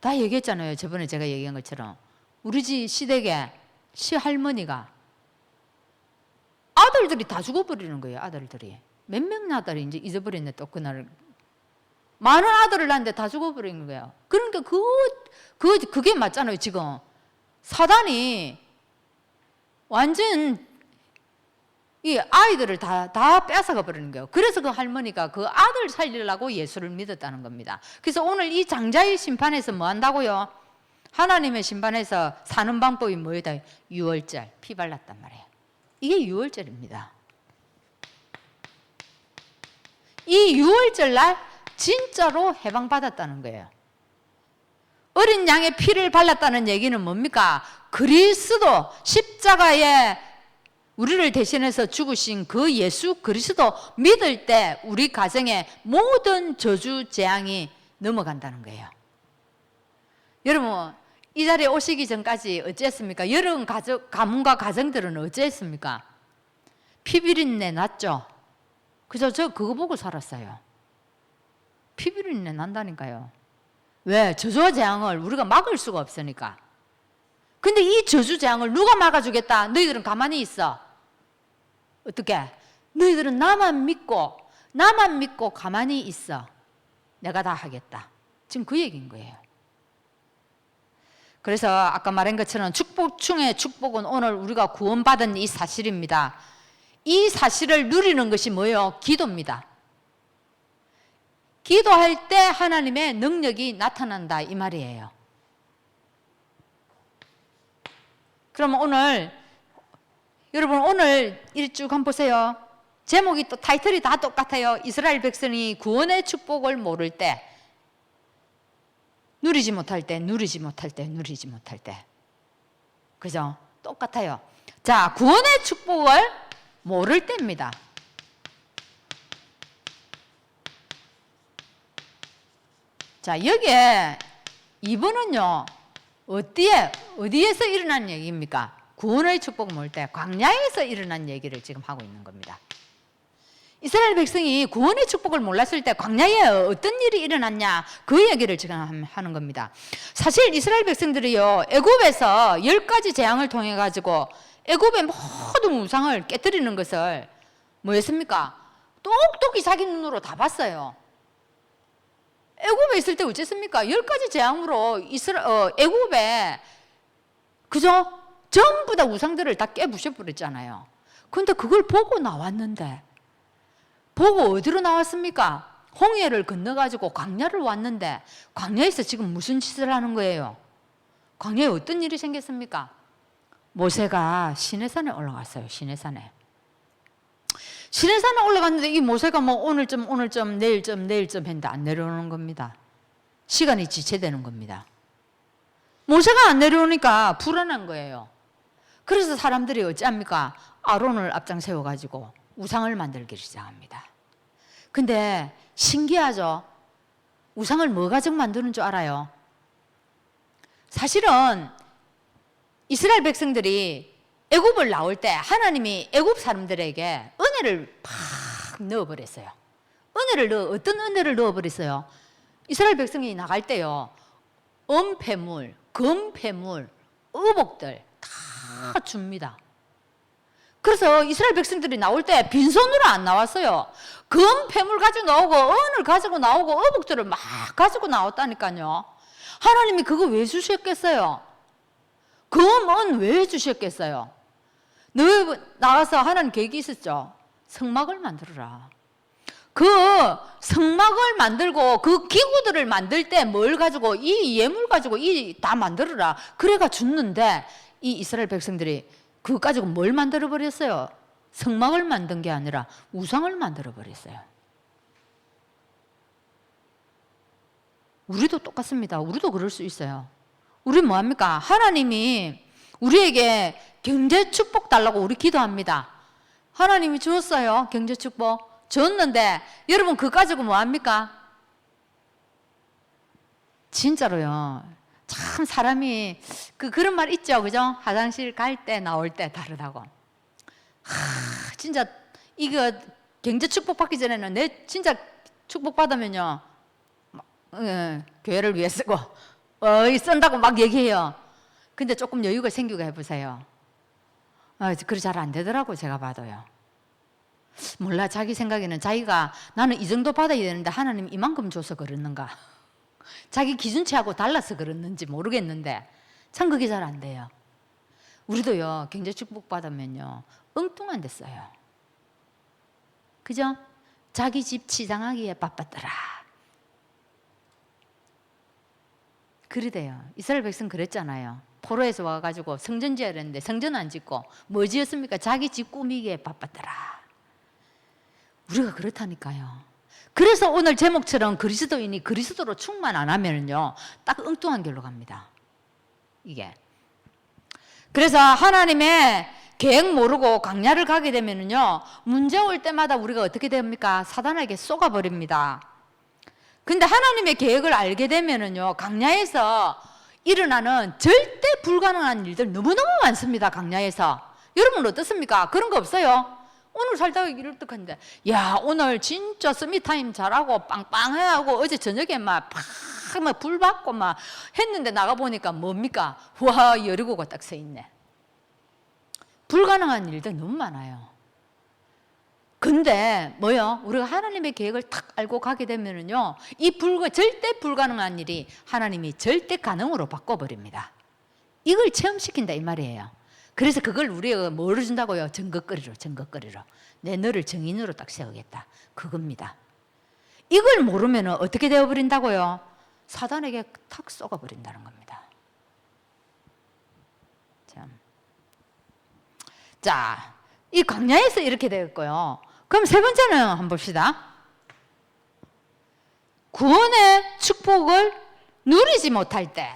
다 얘기했잖아요. 저번에 제가 얘기한 것처럼 우리 집 시댁에 시할머니가 아들들이 다 죽어버리는 거예요. 아들들이 몇 명의 아들이 이제 잊어버렸네. 또 그날 많은 아들을 낳는데 다 죽어버린 거예요. 그러니까 그게 맞잖아요. 지금 사단이 완전 이 아이들을 다 뺏어가 버리는 거예요. 그래서 그 할머니가 그 아들 살리려고 예수를 믿었다는 겁니다. 그래서 오늘 이 장자의 심판에서 뭐 한다고요? 하나님의 심판에서 사는 방법이 뭐다? 유월절 피 발랐단 말이에요. 이게 유월절입니다. 이 유월절 날 진짜로 해방받았다는 거예요. 어린 양의 피를 발랐다는 얘기는 뭡니까? 그리스도 십자가에 우리를 대신해서 죽으신 그 예수 그리스도 믿을 때 우리 가정에 모든 저주 재앙이 넘어간다는 거예요. 여러분 이 자리에 오시기 전까지 어찌했습니까? 여러 가문과 가정들은 어찌했습니까? 피비린내 났죠? 그죠? 저 그거 보고 살았어요. 피비린내 난다니까요. 왜? 저주와 재앙을 우리가 막을 수가 없으니까. 근데 이 저주 재앙을 누가 막아주겠다? 너희들은 가만히 있어. 어떻게? 너희들은 나만 믿고 가만히 있어. 내가 다 하겠다. 지금 그 얘기인 거예요. 그래서 아까 말한 것처럼 축복 중에 축복은 오늘 우리가 구원받은 이 사실입니다. 이 사실을 누리는 것이 뭐예요? 기도입니다. 기도할 때 하나님의 능력이 나타난다 이 말이에요. 그러면 오늘 여러분 오늘 일 쭉 한번 보세요. 제목이 또 타이틀이 다 똑같아요. 이스라엘 백성이 구원의 축복을 모를 때, 누리지 못할 때. 그죠? 똑같아요. 자, 구원의 축복을 모를 때입니다. 자, 여기에 2번은요, 어디에서 일어난 얘기입니까? 구원의 축복 모를 때, 광야에서 일어난 얘기를 지금 하고 있는 겁니다. 이스라엘 백성이 구원의 축복을 몰랐을 때 광야에 어떤 일이 일어났냐, 그 얘기를 지금 하는 겁니다. 사실 이스라엘 백성들이요, 애굽에서 10가지 재앙을 통해 가지고 애굽의 모든 우상을 깨뜨리는 것을 뭐였습니까? 똑똑히 자기 눈으로 다 봤어요. 애굽에 있을 때 어쨌습니까? 10가지 재앙으로 애굽에 그죠? 전부 다 우상들을 다 깨부셔버렸잖아요. 그런데 그걸 보고 나왔는데, 보고 어디로 나왔습니까? 홍해를 건너가지고 광야를 왔는데, 광야에서 지금 무슨 짓을 하는 거예요? 광야에 어떤 일이 생겼습니까? 모세가 시내산에 올라갔어요. 시내산에 올라갔는데 이 모세가 뭐 오늘 좀 내일 좀 했는데 안 내려오는 겁니다. 시간이 지체되는 겁니다. 모세가 안 내려오니까 불안한 거예요. 그래서 사람들이 어찌합니까? 아론을 앞장 세워가지고 우상을 만들기 시작합니다. 근데 신기하죠? 우상을 뭐 가지고 만드는 줄 알아요? 사실은 이스라엘 백성들이 애굽을 나올 때 하나님이 애굽 사람들에게 은혜를 팍 넣어버렸어요. 어떤 은혜를 넣어버렸어요? 이스라엘 백성이 나갈 때요, 은폐물, 금폐물, 의복들 다 줍니다. 그래서 이스라엘 백성들이 나올 때 빈손으로 안 나왔어요. 금폐물 가지고 나오고 은을 가지고 나오고 의복들을 막 가지고 나왔다니까요. 하나님이 그거 왜 주셨겠어요? 금, 은 왜 주셨겠어요? 너희 나와서 하나님 계획이 있었죠. 성막을 만들어라. 그 성막을 만들고 그 기구들을 만들 때 뭘 가지고, 이 예물 가지고 이 다 만들어라. 그래가 줬는데 이 이스라엘 백성들이 그거 가지고 뭘 만들어 버렸어요? 성막을 만든 게 아니라 우상을 만들어 버렸어요. 우리도 똑같습니다. 우리도 그럴 수 있어요. 우리 뭐합니까? 하나님이 우리에게 경제 축복 달라고 우리 기도합니다. 하나님이 주었어요. 경제 축복 줬는데 여러분 그거 가지고 뭐합니까? 진짜로요. 참 사람이 그런 말 있죠, 그죠? 화장실 갈 때 나올 때 다르다고. 진짜 이거 경제 축복 받기 전에는 내 진짜 축복 받으면요, 교회를 위해 쓰고 쓴다고 막 얘기해요. 근데 조금 여유가 생기고 해보세요. 그래 잘 안 되더라고. 제가 봐도요. 몰라, 자기 생각에는 자기가 나는 이 정도 받아야 되는데 하나님 이만큼 줘서 그러는가, 자기 기준치하고 달라서 그랬는지 모르겠는데 참 그게 잘 안 돼요. 우리도요, 경제 축복 받으면요 엉뚱한 데 써요. 그죠? 자기 집 치장하기에 바빴더라. 그러대요. 이스라엘 백성 그랬잖아요. 포로에서 와가지고 성전 지어야 되는데 성전 안 짓고 뭐 지었습니까? 자기 집 꾸미기에 바빴더라. 우리가 그렇다니까요. 그래서 오늘 제목처럼 그리스도인이 그리스도로 충만 안 하면은요 딱 엉뚱한 길로 갑니다. 이게. 그래서 하나님의 계획 모르고 광야를 가게 되면은요 문제 올 때마다 우리가 어떻게 됩니까? 사단에게 쏘가버립니다. 근데 하나님의 계획을 알게 되면은요 광야에서 일어나는 절대 불가능한 일들 너무너무 많습니다. 광야에서. 여러분 어떻습니까? 그런 거 없어요? 오늘 살다가 이럴 듯한데, 야 오늘 진짜 서밋타임 잘하고 빵빵해하고 어제 저녁에 막 불 받고 막 했는데 나가 보니까 뭡니까? 와, 여리고가 딱 서 있네. 불가능한 일들 너무 많아요. 근데 뭐요? 우리가 하나님의 계획을 딱 알고 가게 되면은요 이 절대 불가능한 일이 하나님이 절대 가능으로 바꿔버립니다. 이걸 체험시킨다 이 말이에요. 그래서 그걸 우리가 뭐를 준다고요? 증거거리로. 내 너를 증인으로 딱 세우겠다. 그겁니다. 이걸 모르면 어떻게 되어버린다고요? 사단에게 탁 쏘가버린다는 겁니다. 자, 이 광야에서 이렇게 되었고요. 그럼 세 번째는 한번 봅시다. 구원의 축복을 누리지 못할 때.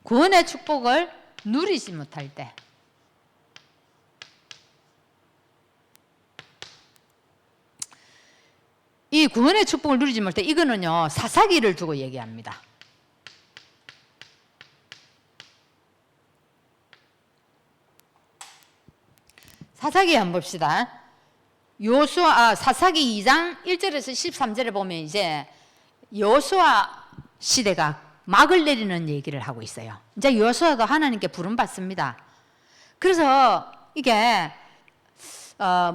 구원의 축복을 누리지 못할 때. 이 구원의 축복을 누리지 못할 때 이거는요 사사기를 두고 얘기합니다. 사사기 한번 봅시다. 사사기 2장 1절에서 13절에 보면 이제 여호수아 시대가 막을 내리는 얘기를 하고 있어요. 이제 여호수아가 하나님께 부름받습니다. 그래서 이게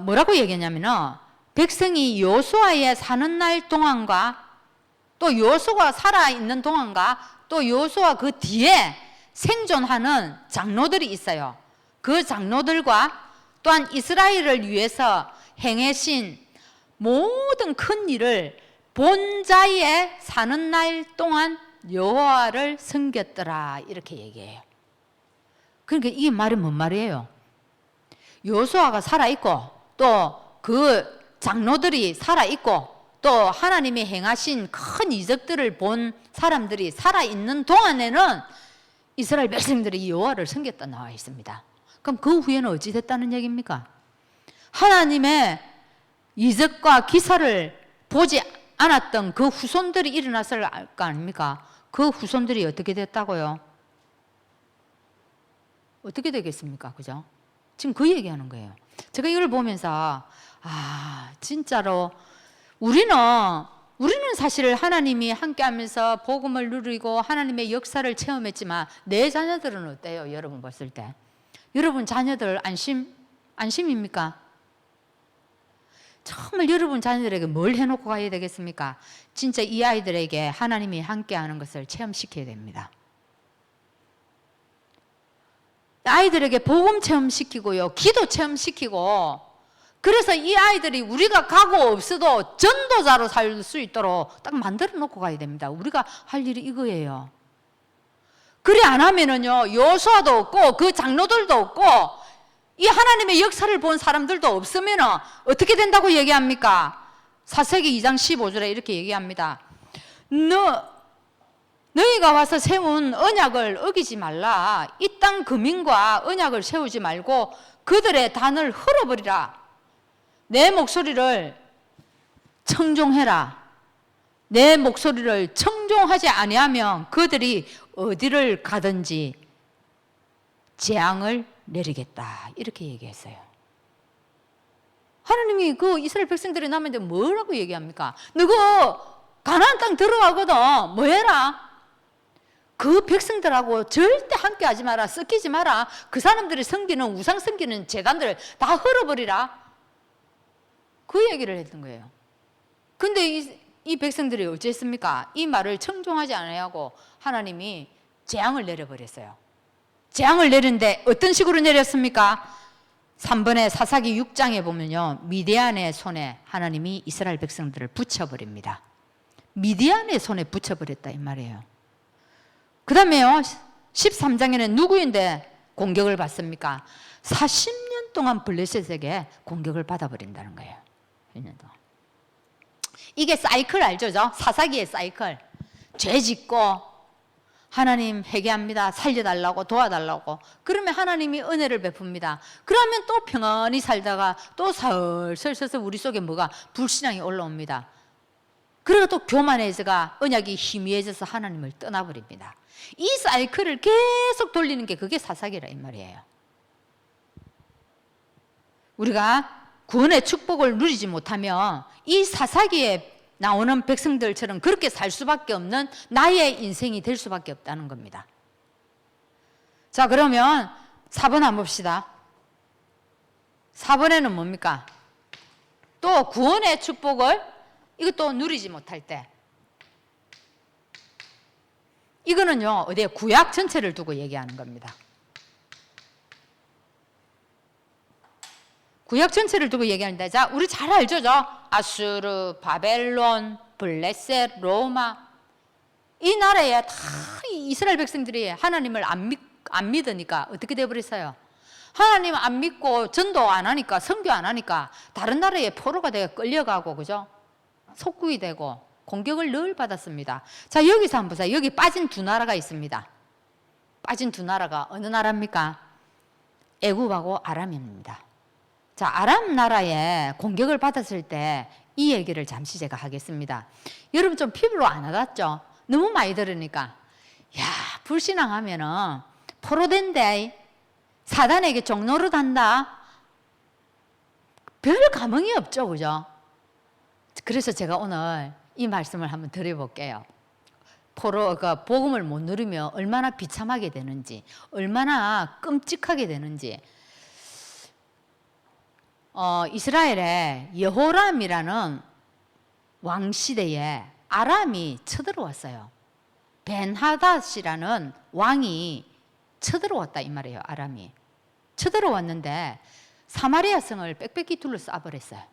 뭐라고 얘기했냐면은 백성이 여호수아에 사는 날 동안과 또 여호수아가 살아있는 동안과 또 여호수아 그 뒤에 생존하는 장로들이 있어요. 그 장로들과 또한 이스라엘을 위해서 행하신 모든 큰 일을 본 자에 사는 날 동안 여호와를 섬겼더라 이렇게 얘기해요. 그러니까 이게 말이 뭔 말이에요? 여호수아가 살아있고 또 그 장로들이 살아있고 또 하나님이 행하신 큰 이적들을 본 사람들이 살아있는 동안에는 이스라엘 백성들이 여호와를 섬겼다 나와 있습니다. 그럼 그 후에는 어찌 됐다는 얘기입니까? 하나님의 이적과 기사를 보지 않았던 그 후손들이 일어났을 거 아닙니까? 그 후손들이 어떻게 됐다고요? 어떻게 되겠습니까? 그죠? 지금 그 얘기하는 거예요. 제가 이걸 보면서 진짜로 우리는 사실 하나님이 함께하면서 복음을 누리고 하나님의 역사를 체험했지만 내 자녀들은 어때요? 여러분 봤을 때 여러분 자녀들 안심입니까? 정말 여러분 자녀들에게 뭘 해놓고 가야 되겠습니까? 진짜 이 아이들에게 하나님이 함께하는 것을 체험시켜야 됩니다. 아이들에게 복음 체험시키고요, 기도 체험시키고, 그래서 이 아이들이 우리가 가고 없어도 전도자로 살 수 있도록 딱 만들어 놓고 가야 됩니다. 우리가 할 일이 이거예요. 그래 안 하면은요, 여호수아도 없고 그 장로들도 없고 이 하나님의 역사를 본 사람들도 없으면 어떻게 된다고 얘기합니까? 사세기 2장 15절에 이렇게 얘기합니다. 너희가 와서 세운 언약을 어기지 말라. 이 땅 금인과 언약을 세우지 말고 그들의 단을 헐어버리라. 내 목소리를 청종해라. 내 목소리를 청종하지 아니하면 그들이 어디를 가든지 재앙을 내리겠다. 이렇게 얘기했어요. 하나님이 그 이스라엘 백성들이 남한테 뭐라고 얘기합니까? 너가 가나안 땅 들어가거든 뭐 해라? 그 백성들하고 절대 함께 하지 마라. 섞이지 마라. 그 사람들이 섬기는 우상 섬기는 제단들을 다 헐어버리라. 그 얘기를 했던 거예요. 근데 이 백성들이 어쨌습니까? 이 말을 청종하지 않으려고 하나님이 재앙을 내려버렸어요. 재앙을 내린데 어떤 식으로 내렸습니까? 3번에 사사기 6장에 보면요, 미디안의 손에 하나님이 이스라엘 백성들을 붙여버립니다. 미디안의 손에 붙여버렸다 이 말이에요. 그 다음에요, 13장에는 누구인데 공격을 받습니까? 40년 동안 블레셋에게 공격을 받아버린다는 거예요. 1년 동안. 이게 사이클 알죠? 사사기의 사이클. 죄 짓고 하나님 회개합니다. 살려달라고 도와달라고. 그러면 하나님이 은혜를 베풉니다. 그러면 또 평안히 살다가 또 슬슬 우리 속에 뭐가 불신앙이 올라옵니다. 그리고 또 교만해져가 언약이 희미해져서 하나님을 떠나버립니다. 이 사이클을 계속 돌리는 게 그게 사사기라 이 말이에요. 우리가 구원의 축복을 누리지 못하면 이 사사기에 나오는 백성들처럼 그렇게 살 수밖에 없는 나의 인생이 될 수밖에 없다는 겁니다. 자, 그러면 4번 한번 봅시다. 4번에는 뭡니까? 또 구원의 축복을 이것도 누리지 못할 때, 이거는요 어디에 구약 전체를 두고 얘기하는 겁니다. 구약 전체를 두고 얘기하는데, 자, 우리 잘 알죠? 아수르, 바벨론, 블레셋, 로마, 이 나라에 다 이스라엘 백성들이 하나님을 안 믿으니까 어떻게 되어버렸어요? 하나님 안 믿고 전도 안 하니까, 선교 안 하니까 다른 나라에 포로가 되어 끌려가고, 그죠? 속국이 되고 공격을 늘 받았습니다. 자, 여기서 한번 보세요. 여기 빠진 두 나라가 있습니다. 빠진 두 나라가 어느 나라입니까? 애굽하고 아람입니다. 자, 아람 나라에 공격을 받았을 때 이 얘기를 잠시 제가 하겠습니다. 여러분 좀 피부로 안 와닿죠? 너무 많이 들으니까. 야, 불신앙하면은 포로된대, 사단에게 종노릇 한다, 별 감흥이 없죠, 그죠? 그래서 제가 오늘 이 말씀을 한번 드려볼게요. 복음을 못 누리면 얼마나 비참하게 되는지, 얼마나 끔찍하게 되는지. 이스라엘에 여호람이라는 왕 시대에 아람이 쳐들어왔어요. 벤하닷이라는 왕이 쳐들어왔다 이 말이에요. 아람이 쳐들어왔는데 사마리아 성을 빽빽히 둘러싸버렸어요.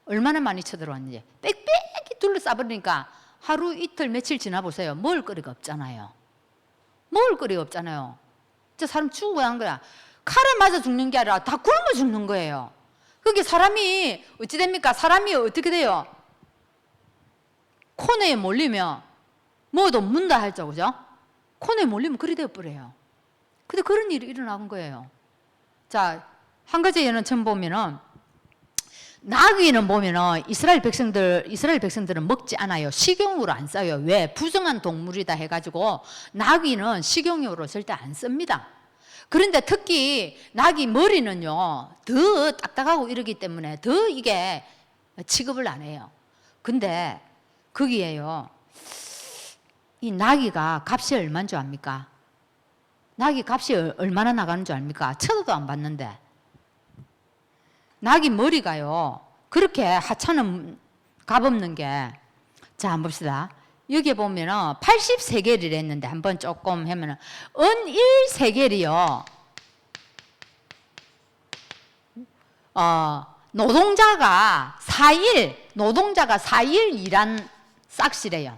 얼마나 많이 쳐들어왔는지 빽빽히 둘러싸버리니까 하루 이틀 며칠 지나 보세요. 먹을 거리가 없잖아요. 먹을 거리가 없잖아요. 진짜 사람 죽고 한 거야. 칼에 맞아 죽는 게 아니라 다 굶어 죽는 거예요. 그게 사람이 어찌 됩니까? 사람이 어떻게 돼요? 코너에 몰리면 뭐도 문다 하죠, 그죠? 코너에 몰리면 그리 되어버려요. 근데 그런 일이 일어난 거예요. 자, 한 가지 예는 처음 보면은 나귀는 보면은 이스라엘 백성들은 먹지 않아요. 식용으로 안 써요. 왜? 부정한 동물이다 해가지고 나귀는 식용으로 절대 안 씁니다. 그런데 특히 나귀 머리는요, 더 딱딱하고 이러기 때문에 더 이게 취급을 안 해요. 근데 거기에요, 이 나귀가 값이 얼마인 줄 압니까? 나귀 값이 얼마나 나가는 줄 압니까? 쳐다도 안 봤는데. 나귀 머리가요, 그렇게 하찮은 값 없는 게, 자, 한번 봅시다. 여기 보면은 80세겔이라 했는데 한번 조금 하면은 은 1세겔이요. 노동자가 4일 일한 싹시래요.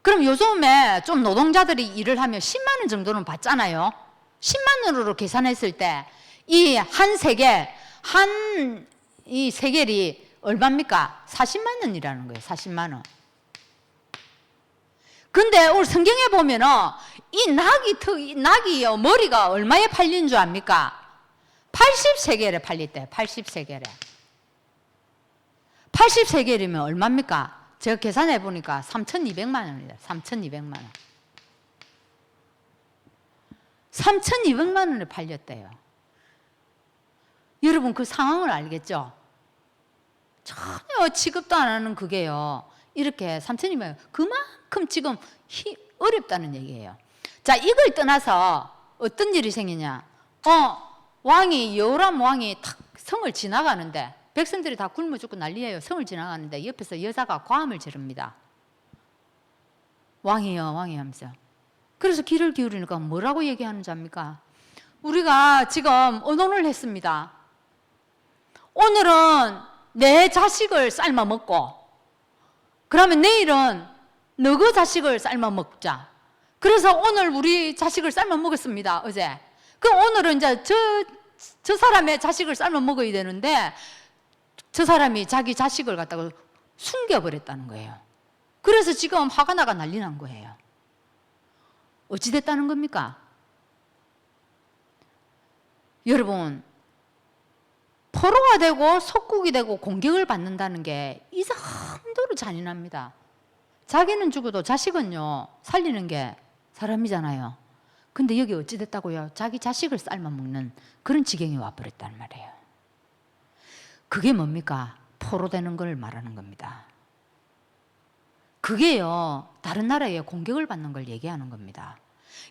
그럼 요즘에 좀 노동자들이 일을 하면 10만 원 정도는 받잖아요. 10만 원으로 계산했을 때 이 한 세겔, 이 세겔이 얼마입니까? 40만 원이라는 거예요. 40만 원. 근데 오늘 성경에 보면은 이 나귀요, 머리가 얼마에 팔린 줄 압니까? 80세겔에 팔렸대요. 80세겔에. 80세겔이면 얼마입니까? 제가 계산해 보니까 3,200만 원입니다. 3,200만 원. 3,200만 원에 팔렸대요. 여러분 그 상황을 알겠죠? 전혀 취급도 안 하는 그게요, 이렇게 3,200만 원, 그만큼 지금 어렵다는 얘기예요. 자, 이걸 떠나서 어떤 일이 생기냐? 여호람 왕이 탁 성을 지나가는데 백성들이 다 굶어 죽고 난리예요. 성을 지나가는데 옆에서 여자가 과음을 지릅니다. 왕이요 하면서. 그래서 귀를 기울이니까 뭐라고 얘기하는 줄 압니까? 우리가 지금 언혼을 했습니다. 오늘은 내 자식을 삶아 먹고, 그러면 내일은 너그 자식을 삶아 먹자. 그래서 오늘 우리 자식을 삶아 먹었습니다, 어제. 그럼 오늘은 이제 저 사람의 자식을 삶아 먹어야 되는데 저 사람이 자기 자식을 갖다가 숨겨버렸다는 거예요. 그래서 지금 화가 나가 난리 난 거예요. 어찌 됐다는 겁니까? 여러분, 포로가 되고 속국이 되고 공격을 받는다는 게 이 정도로 잔인합니다. 자기는 죽어도 자식은요, 살리는 게 사람이잖아요. 근데 여기 어찌 됐다고요? 자기 자식을 삶아 먹는 그런 지경이 와버렸단 말이에요. 그게 뭡니까? 포로되는 걸 말하는 겁니다. 그게요, 다른 나라에 공격을 받는 걸 얘기하는 겁니다.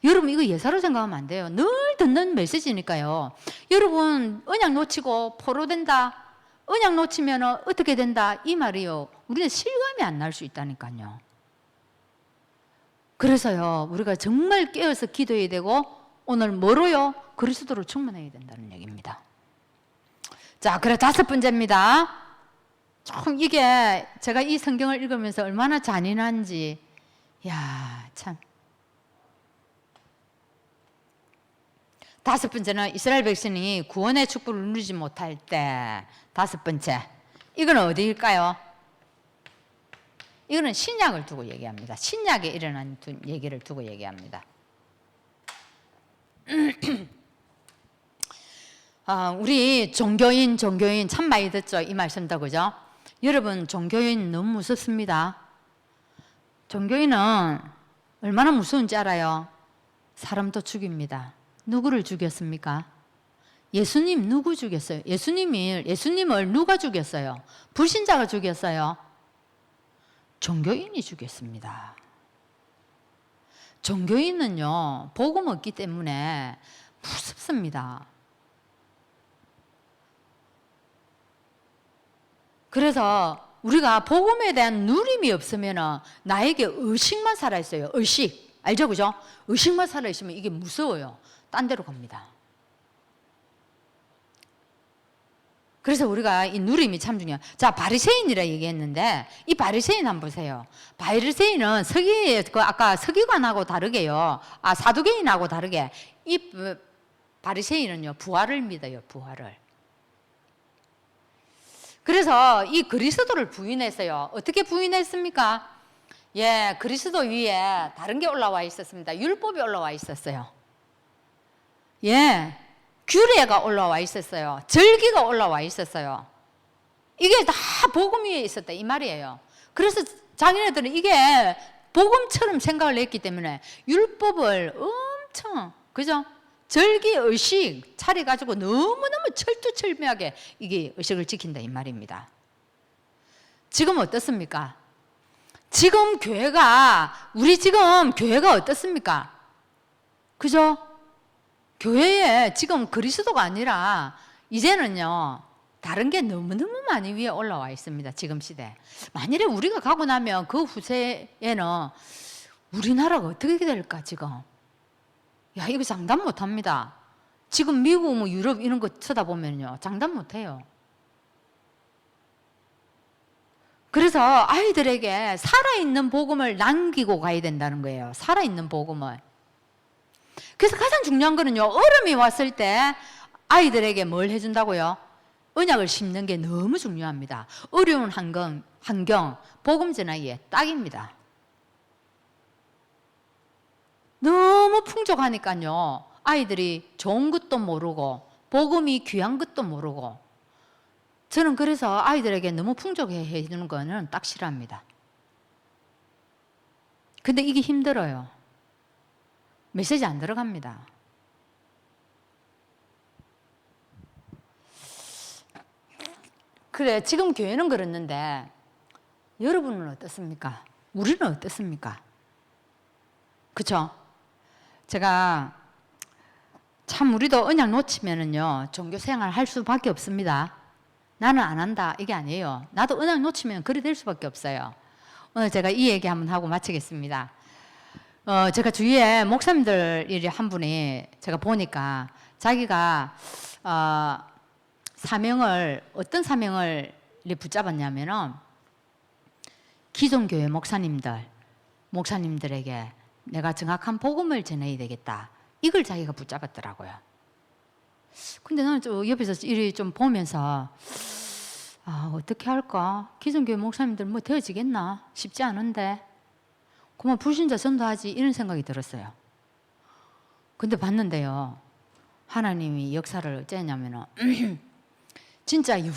여러분, 이거 예사로 생각하면 안 돼요. 늘 듣는 메시지니까요. 여러분, 언약 놓치고 포로된다, 언약 놓치면 어떻게 된다, 이 말이요, 우리는 실감이 안 날 수 있다니까요. 그래서요, 우리가 정말 깨어서 기도해야 되고, 오늘 뭐로요? 그리스도로 충만해야 된다는 얘기입니다. 자, 그래, 5번째입니다. 좀 이게 제가 이 성경을 읽으면서 얼마나 잔인한지, 야, 참. 5번째는 이스라엘 백성이 구원의 축복을 누리지 못할 때, 5번째. 이건 어디일까요? 이거는 신약을 두고 얘기합니다. 신약에 일어난 얘기를 두고 얘기합니다. 우리 종교인 참 많이 듣죠? 이 말씀도, 그죠? 여러분, 종교인 너무 무섭습니다. 종교인은 얼마나 무서운지 알아요? 사람도 죽입니다. 누구를 죽였습니까? 예수님 누구 죽였어요? 예수님을 누가 죽였어요? 불신자가 죽였어요? 종교인이 죽였습니다. 종교인은요, 복음 없기 때문에 무섭습니다. 그래서 우리가 복음에 대한 누림이 없으면 나에게 의식만 살아있어요. 의식. 알죠? 그죠? 의식만 살아있으면 이게 무서워요. 딴 데로 갑니다. 그래서 우리가 이 누림이 참 중요해요. 자, 바리새인이라 얘기했는데 이 바리새인 한번 보세요. 바리새인은 아까 서기관하고 다르게요. 사두개인하고 다르게 이 바리새인은요, 부활을 믿어요. 부활을. 그래서 이 그리스도를 부인했어요. 어떻게 부인했습니까? 예, 그리스도 위에 다른 게 올라와 있었습니다. 율법이 올라와 있었어요. 예, 규례가 올라와 있었어요. 절기가 올라와 있었어요. 이게 다 복음 위에 있었다 이 말이에요. 그래서 자기네들은 이게 복음처럼 생각을 했기 때문에 율법을 엄청, 그죠? 절기 의식 차려가지고 너무너무 철두철미하게 이게 의식을 지킨다 이 말입니다. 지금 어떻습니까? 지금 교회가, 우리 지금 교회가 어떻습니까? 그죠? 교회에 지금 그리스도가 아니라 이제는요 다른 게 너무너무 많이 위에 올라와 있습니다. 지금 시대. 만일에 우리가 가고 나면 그 후세에는 우리나라가 어떻게 될까 지금? 야, 이거 장담 못합니다. 지금 미국 뭐 유럽 이런 거 쳐다보면요 장담 못해요. 그래서 아이들에게 살아있는 복음을 남기고 가야 된다는 거예요. 살아있는 복음을. 그래서 가장 중요한 거는요, 얼음이 왔을 때 아이들에게 뭘 해준다고요? 언약을 심는 게 너무 중요합니다. 어려운 환경 복음 전하기에 딱입니다. 너무 풍족하니까요, 아이들이 좋은 것도 모르고 복음이 귀한 것도 모르고, 저는 그래서 아이들에게 너무 풍족해 해주는 거는 딱 싫어합니다. 근데 이게 힘들어요. 메시지 안 들어갑니다. 그래, 지금 교회는 그렇는데 여러분은 어떻습니까? 우리는 어떻습니까? 그쵸? 제가 참 우리도 언약 놓치면은요 종교 생활 할 수밖에 없습니다. 나는 안 한다 이게 아니에요. 나도 언약 놓치면 그리 될 수밖에 없어요. 오늘 제가 이 얘기 한번 하고 마치겠습니다. 제가 주위에 목사님들 한 분이 제가 보니까 자기가 어떤 사명을 붙잡았냐면은 기존 교회 목사님들에게 내가 정확한 복음을 전해야 되겠다. 이걸 자기가 붙잡았더라고요. 근데 나는 좀 옆에서 이리 좀 보면서 어떻게 할까? 기존 교회 목사님들 뭐 되어지겠나? 쉽지 않은데. 그만 불신자 전도하지 이런 생각이 들었어요. 근데 봤는데요, 하나님이 역사를 어쩌냐면은 진짜 여러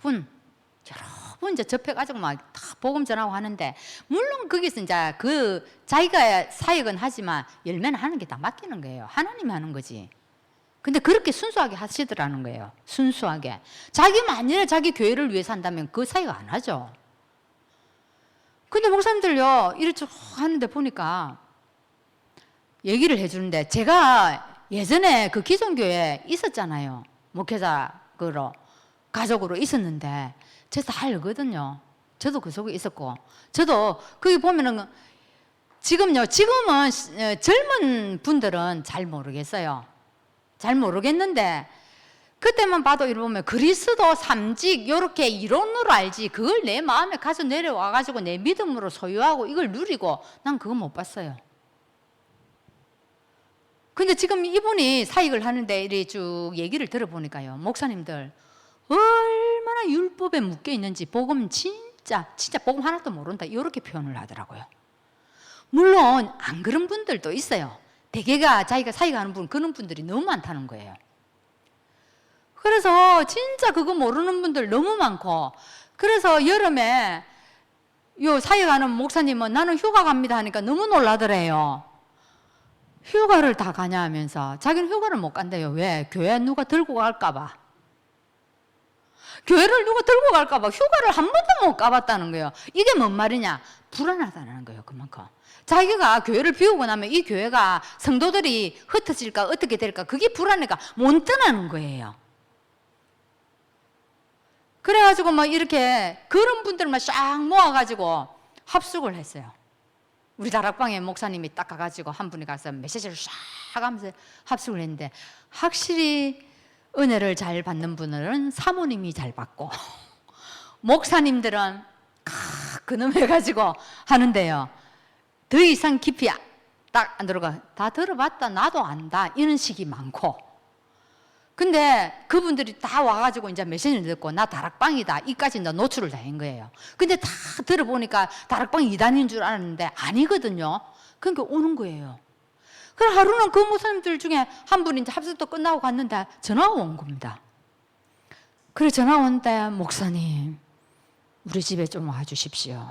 분 이제 접해가지고 막 다 복음 전하고 하는데, 물론 거기서 이제 그 자기가 사역은 하지만 열매는 하는 게 다 맡기는 거예요. 하나님이 하는 거지. 근데 그렇게 순수하게 하시더라는 거예요. 순수하게. 자기 만일에 자기 교회를 위해서 한다면 그 사역 안 하죠. 근데 목사님들요 이렇게 하는데 보니까 얘기를 해주는데, 제가 예전에 그 기존교회에 있었잖아요. 목회자로 가족으로 있었는데 제가 다 알거든요. 저도 그 속에 있었고, 저도 거기 보면은 지금은 젊은 분들은 잘 모르겠어요. 잘 모르겠는데 그때만 봐도 이러 보면 그리스도 삼직 요렇게 이론으로 알지, 그걸 내 마음에 가서 내려와가지고 내 믿음으로 소유하고 이걸 누리고 난 그거 못 봤어요. 근데 지금 이분이 사역을 하는데 이리 쭉 얘기를 들어보니까요, 목사님들 얼마나 율법에 묶여 있는지, 복음 진짜 복음 하나도 모른다 이렇게 표현을 하더라고요. 물론 안 그런 분들도 있어요. 대개가 자기가 사역하는 그런 분들이 너무 많다는 거예요. 그래서 진짜 그거 모르는 분들 너무 많고, 그래서 여름에 요 사역하는 목사님은 나는 휴가 갑니다 하니까 너무 놀라더래요. 휴가를 다 가냐 하면서 자기는 휴가를 못 간대요. 왜? 교회 누가 들고 갈까 봐. 교회를 누가 들고 갈까 봐 휴가를 한 번도 못 가봤다는 거예요. 이게 뭔 말이냐? 불안하다는 거예요. 그만큼 자기가 교회를 비우고 나면 이 교회가 성도들이 흩어질까 어떻게 될까, 그게 불안해가 못 떠나는 거예요. 그래가지고 막 이렇게 그런 분들만 쫙 모아가지고 합숙을 했어요. 우리 다락방에 목사님이 딱 가가지고 한 분이 가서 메시지를 쫙 하면서 합숙을 했는데, 확실히 은혜를 잘 받는 분들은 사모님이 잘 받고 목사님들은 그놈 해가지고 하는데요, 더 이상 깊이 딱 안 들어가. 다 들어봤다 나도 안다 이런 식이 많고, 근데 그분들이 다 와가지고 이제 메시지를 듣고 나 다락방이다 이까지 이제 노출을 다 한 거예요. 근데 다 들어보니까 다락방 2단인 줄 알았는데 아니거든요. 그러니까 오는 거예요. 그럼 하루는 그 목사님들 중에 한 분이 이제 합석도 끝나고 갔는데 전화가 온 겁니다. 그래 전화 온대. 목사님 우리 집에 좀 와주십시오.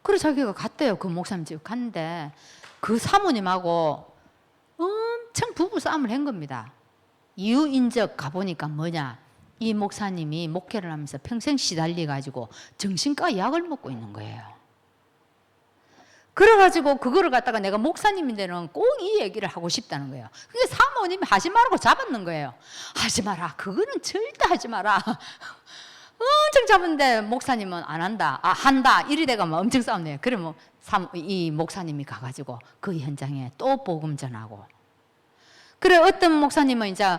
그래 자기가 갔대요. 그 목사님 집 갔는데 그 사모님하고 엄청 부부 싸움을 한 겁니다. 이유 인적 가보니까 뭐냐, 이 목사님이 목회를 하면서 평생 시달려 가지고 정신과 약을 먹고 있는 거예요. 그래가지고 그거를 갖다가 내가 목사님인데는 꼭 이 얘기를 하고 싶다는 거예요. 그게 사모님이 하지 말라고 잡았는 거예요. 하지 마라. 그거는 절대 하지 마라. 엄청 잡은데 목사님은 안 한다. 아 한다. 이리 돼가 뭐 엄청 싸움네요. 그래 뭐 이 목사님이 가가지고 그 현장에 또 복음 전하고. 그래 어떤 목사님은 이제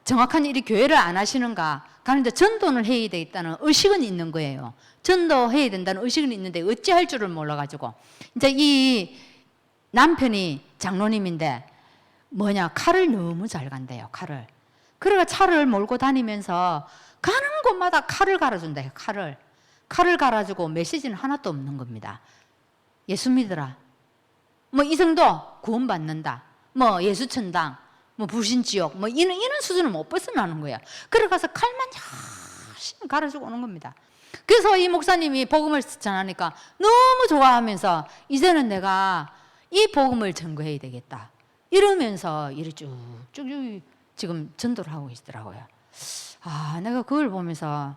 정확한 일이 교회를 안 하시는가 가는데 전도는 해야 되겠다는 의식은 있는 거예요. 전도해야 된다는 의식은 있는데 어찌할 줄을 몰라가지고 이제 이 남편이 장로님인데 뭐냐 칼을 너무 잘 간대요. 칼을. 그래가 차를 몰고 다니면서 가는 곳마다 칼을 갈아준대요. 칼을 갈아주고 메시지는 하나도 없는 겁니다. 예수 믿으라. 뭐 이성도 구원받는다. 뭐 예수천당. 뭐 불신지옥. 뭐 이런 수준을 못 벗어나는 거야. 그래 가서 칼만 열심히 갈아주고 오는 겁니다. 그래서 이 목사님이 복음을 전하니까 너무 좋아하면서 이제는 내가 이 복음을 전거해야 되겠다. 이러면서 이리 쭉쭉 지금 전도를 하고 계시더라고요. 아, 내가 그걸 보면서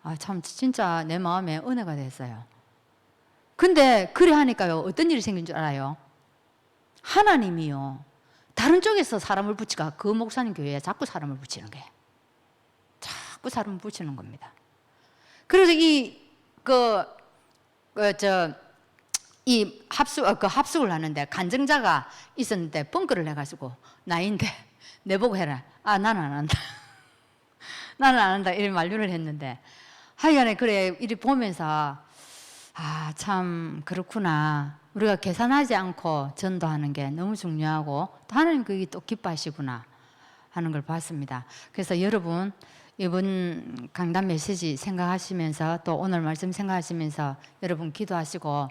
아, 참 진짜 내 마음에 은혜가 됐어요. 근데 그래 하니까요. 어떤 일이 생긴 줄 알아요? 하나님이요. 다른 쪽에서 사람을 붙이가 그 목사님 교회에 자꾸 사람을 붙이는 거예요. 자꾸 사람을 붙이는 겁니다. 그래서 합숙을 하는데 간증자가 있었는데 뻥크를 해가지고 나인데 내보고 해라. 아 나는 안 한다. 나는 안 한다. 이런 만류를 했는데 하여간에 그래 이리 보면서 아 참 그렇구나. 우리가 계산하지 않고 전도하는 게 너무 중요하고 또 하나님 그게 또 기뻐하시구나 하는 걸 봤습니다. 그래서 여러분 이번 강단 메시지 생각하시면서 또 오늘 말씀 생각하시면서 여러분 기도하시고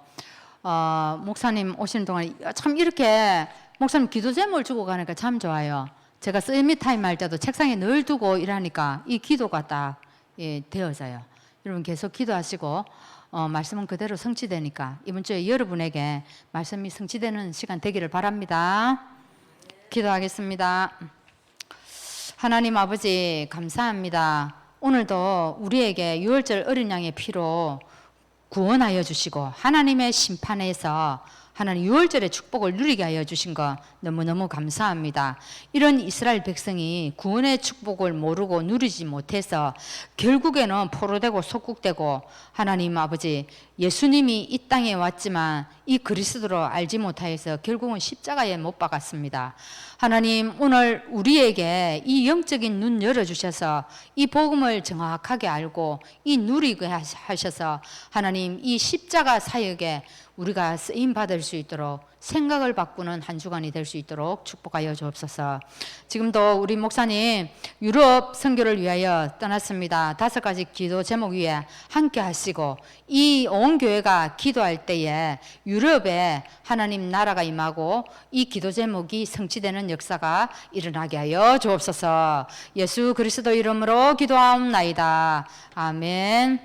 목사님 오시는 동안 참 이렇게 목사님 기도 제목을 주고 가니까 참 좋아요. 제가 썰미 타임 할 때도 책상에 늘 두고 일하니까 이 기도가 딱 되어져요. 여러분 계속 기도하시고 말씀은 그대로 성취되니까 이번 주에 여러분에게 말씀이 성취되는 시간 되기를 바랍니다. 기도하겠습니다. 하나님 아버지 감사합니다. 오늘도 우리에게 유월절 어린 양의 피로 구원하여 주시고 하나님의 심판에서 하나님 유월절의 축복을 누리게 하여 주신 것 너무너무 감사합니다. 이런 이스라엘 백성이 구원의 축복을 모르고 누리지 못해서 결국에는 포로되고 속국되고 하나님 아버지 예수님이 이 땅에 왔지만 이 그리스도로 알지 못하여서 결국은 십자가에 못 박았습니다. 하나님 오늘 우리에게 이 영적인 눈 열어주셔서 이 복음을 정확하게 알고 이 누리게 하셔서 하나님 이 십자가 사역에 우리가 쓰임받을 수 있도록 생각을 바꾸는 한 주간이 될 수 있도록 축복하여 주옵소서. 지금도 우리 목사님 유럽 선교를 위하여 떠났습니다. 5가지 기도 제목 위에 함께 하시고 이 온 교회가 기도할 때에 유럽에 하나님 나라가 임하고 이 기도 제목이 성취되는 역사가 일어나게 하여 주옵소서. 예수 그리스도 이름으로 기도하옵나이다. 아멘.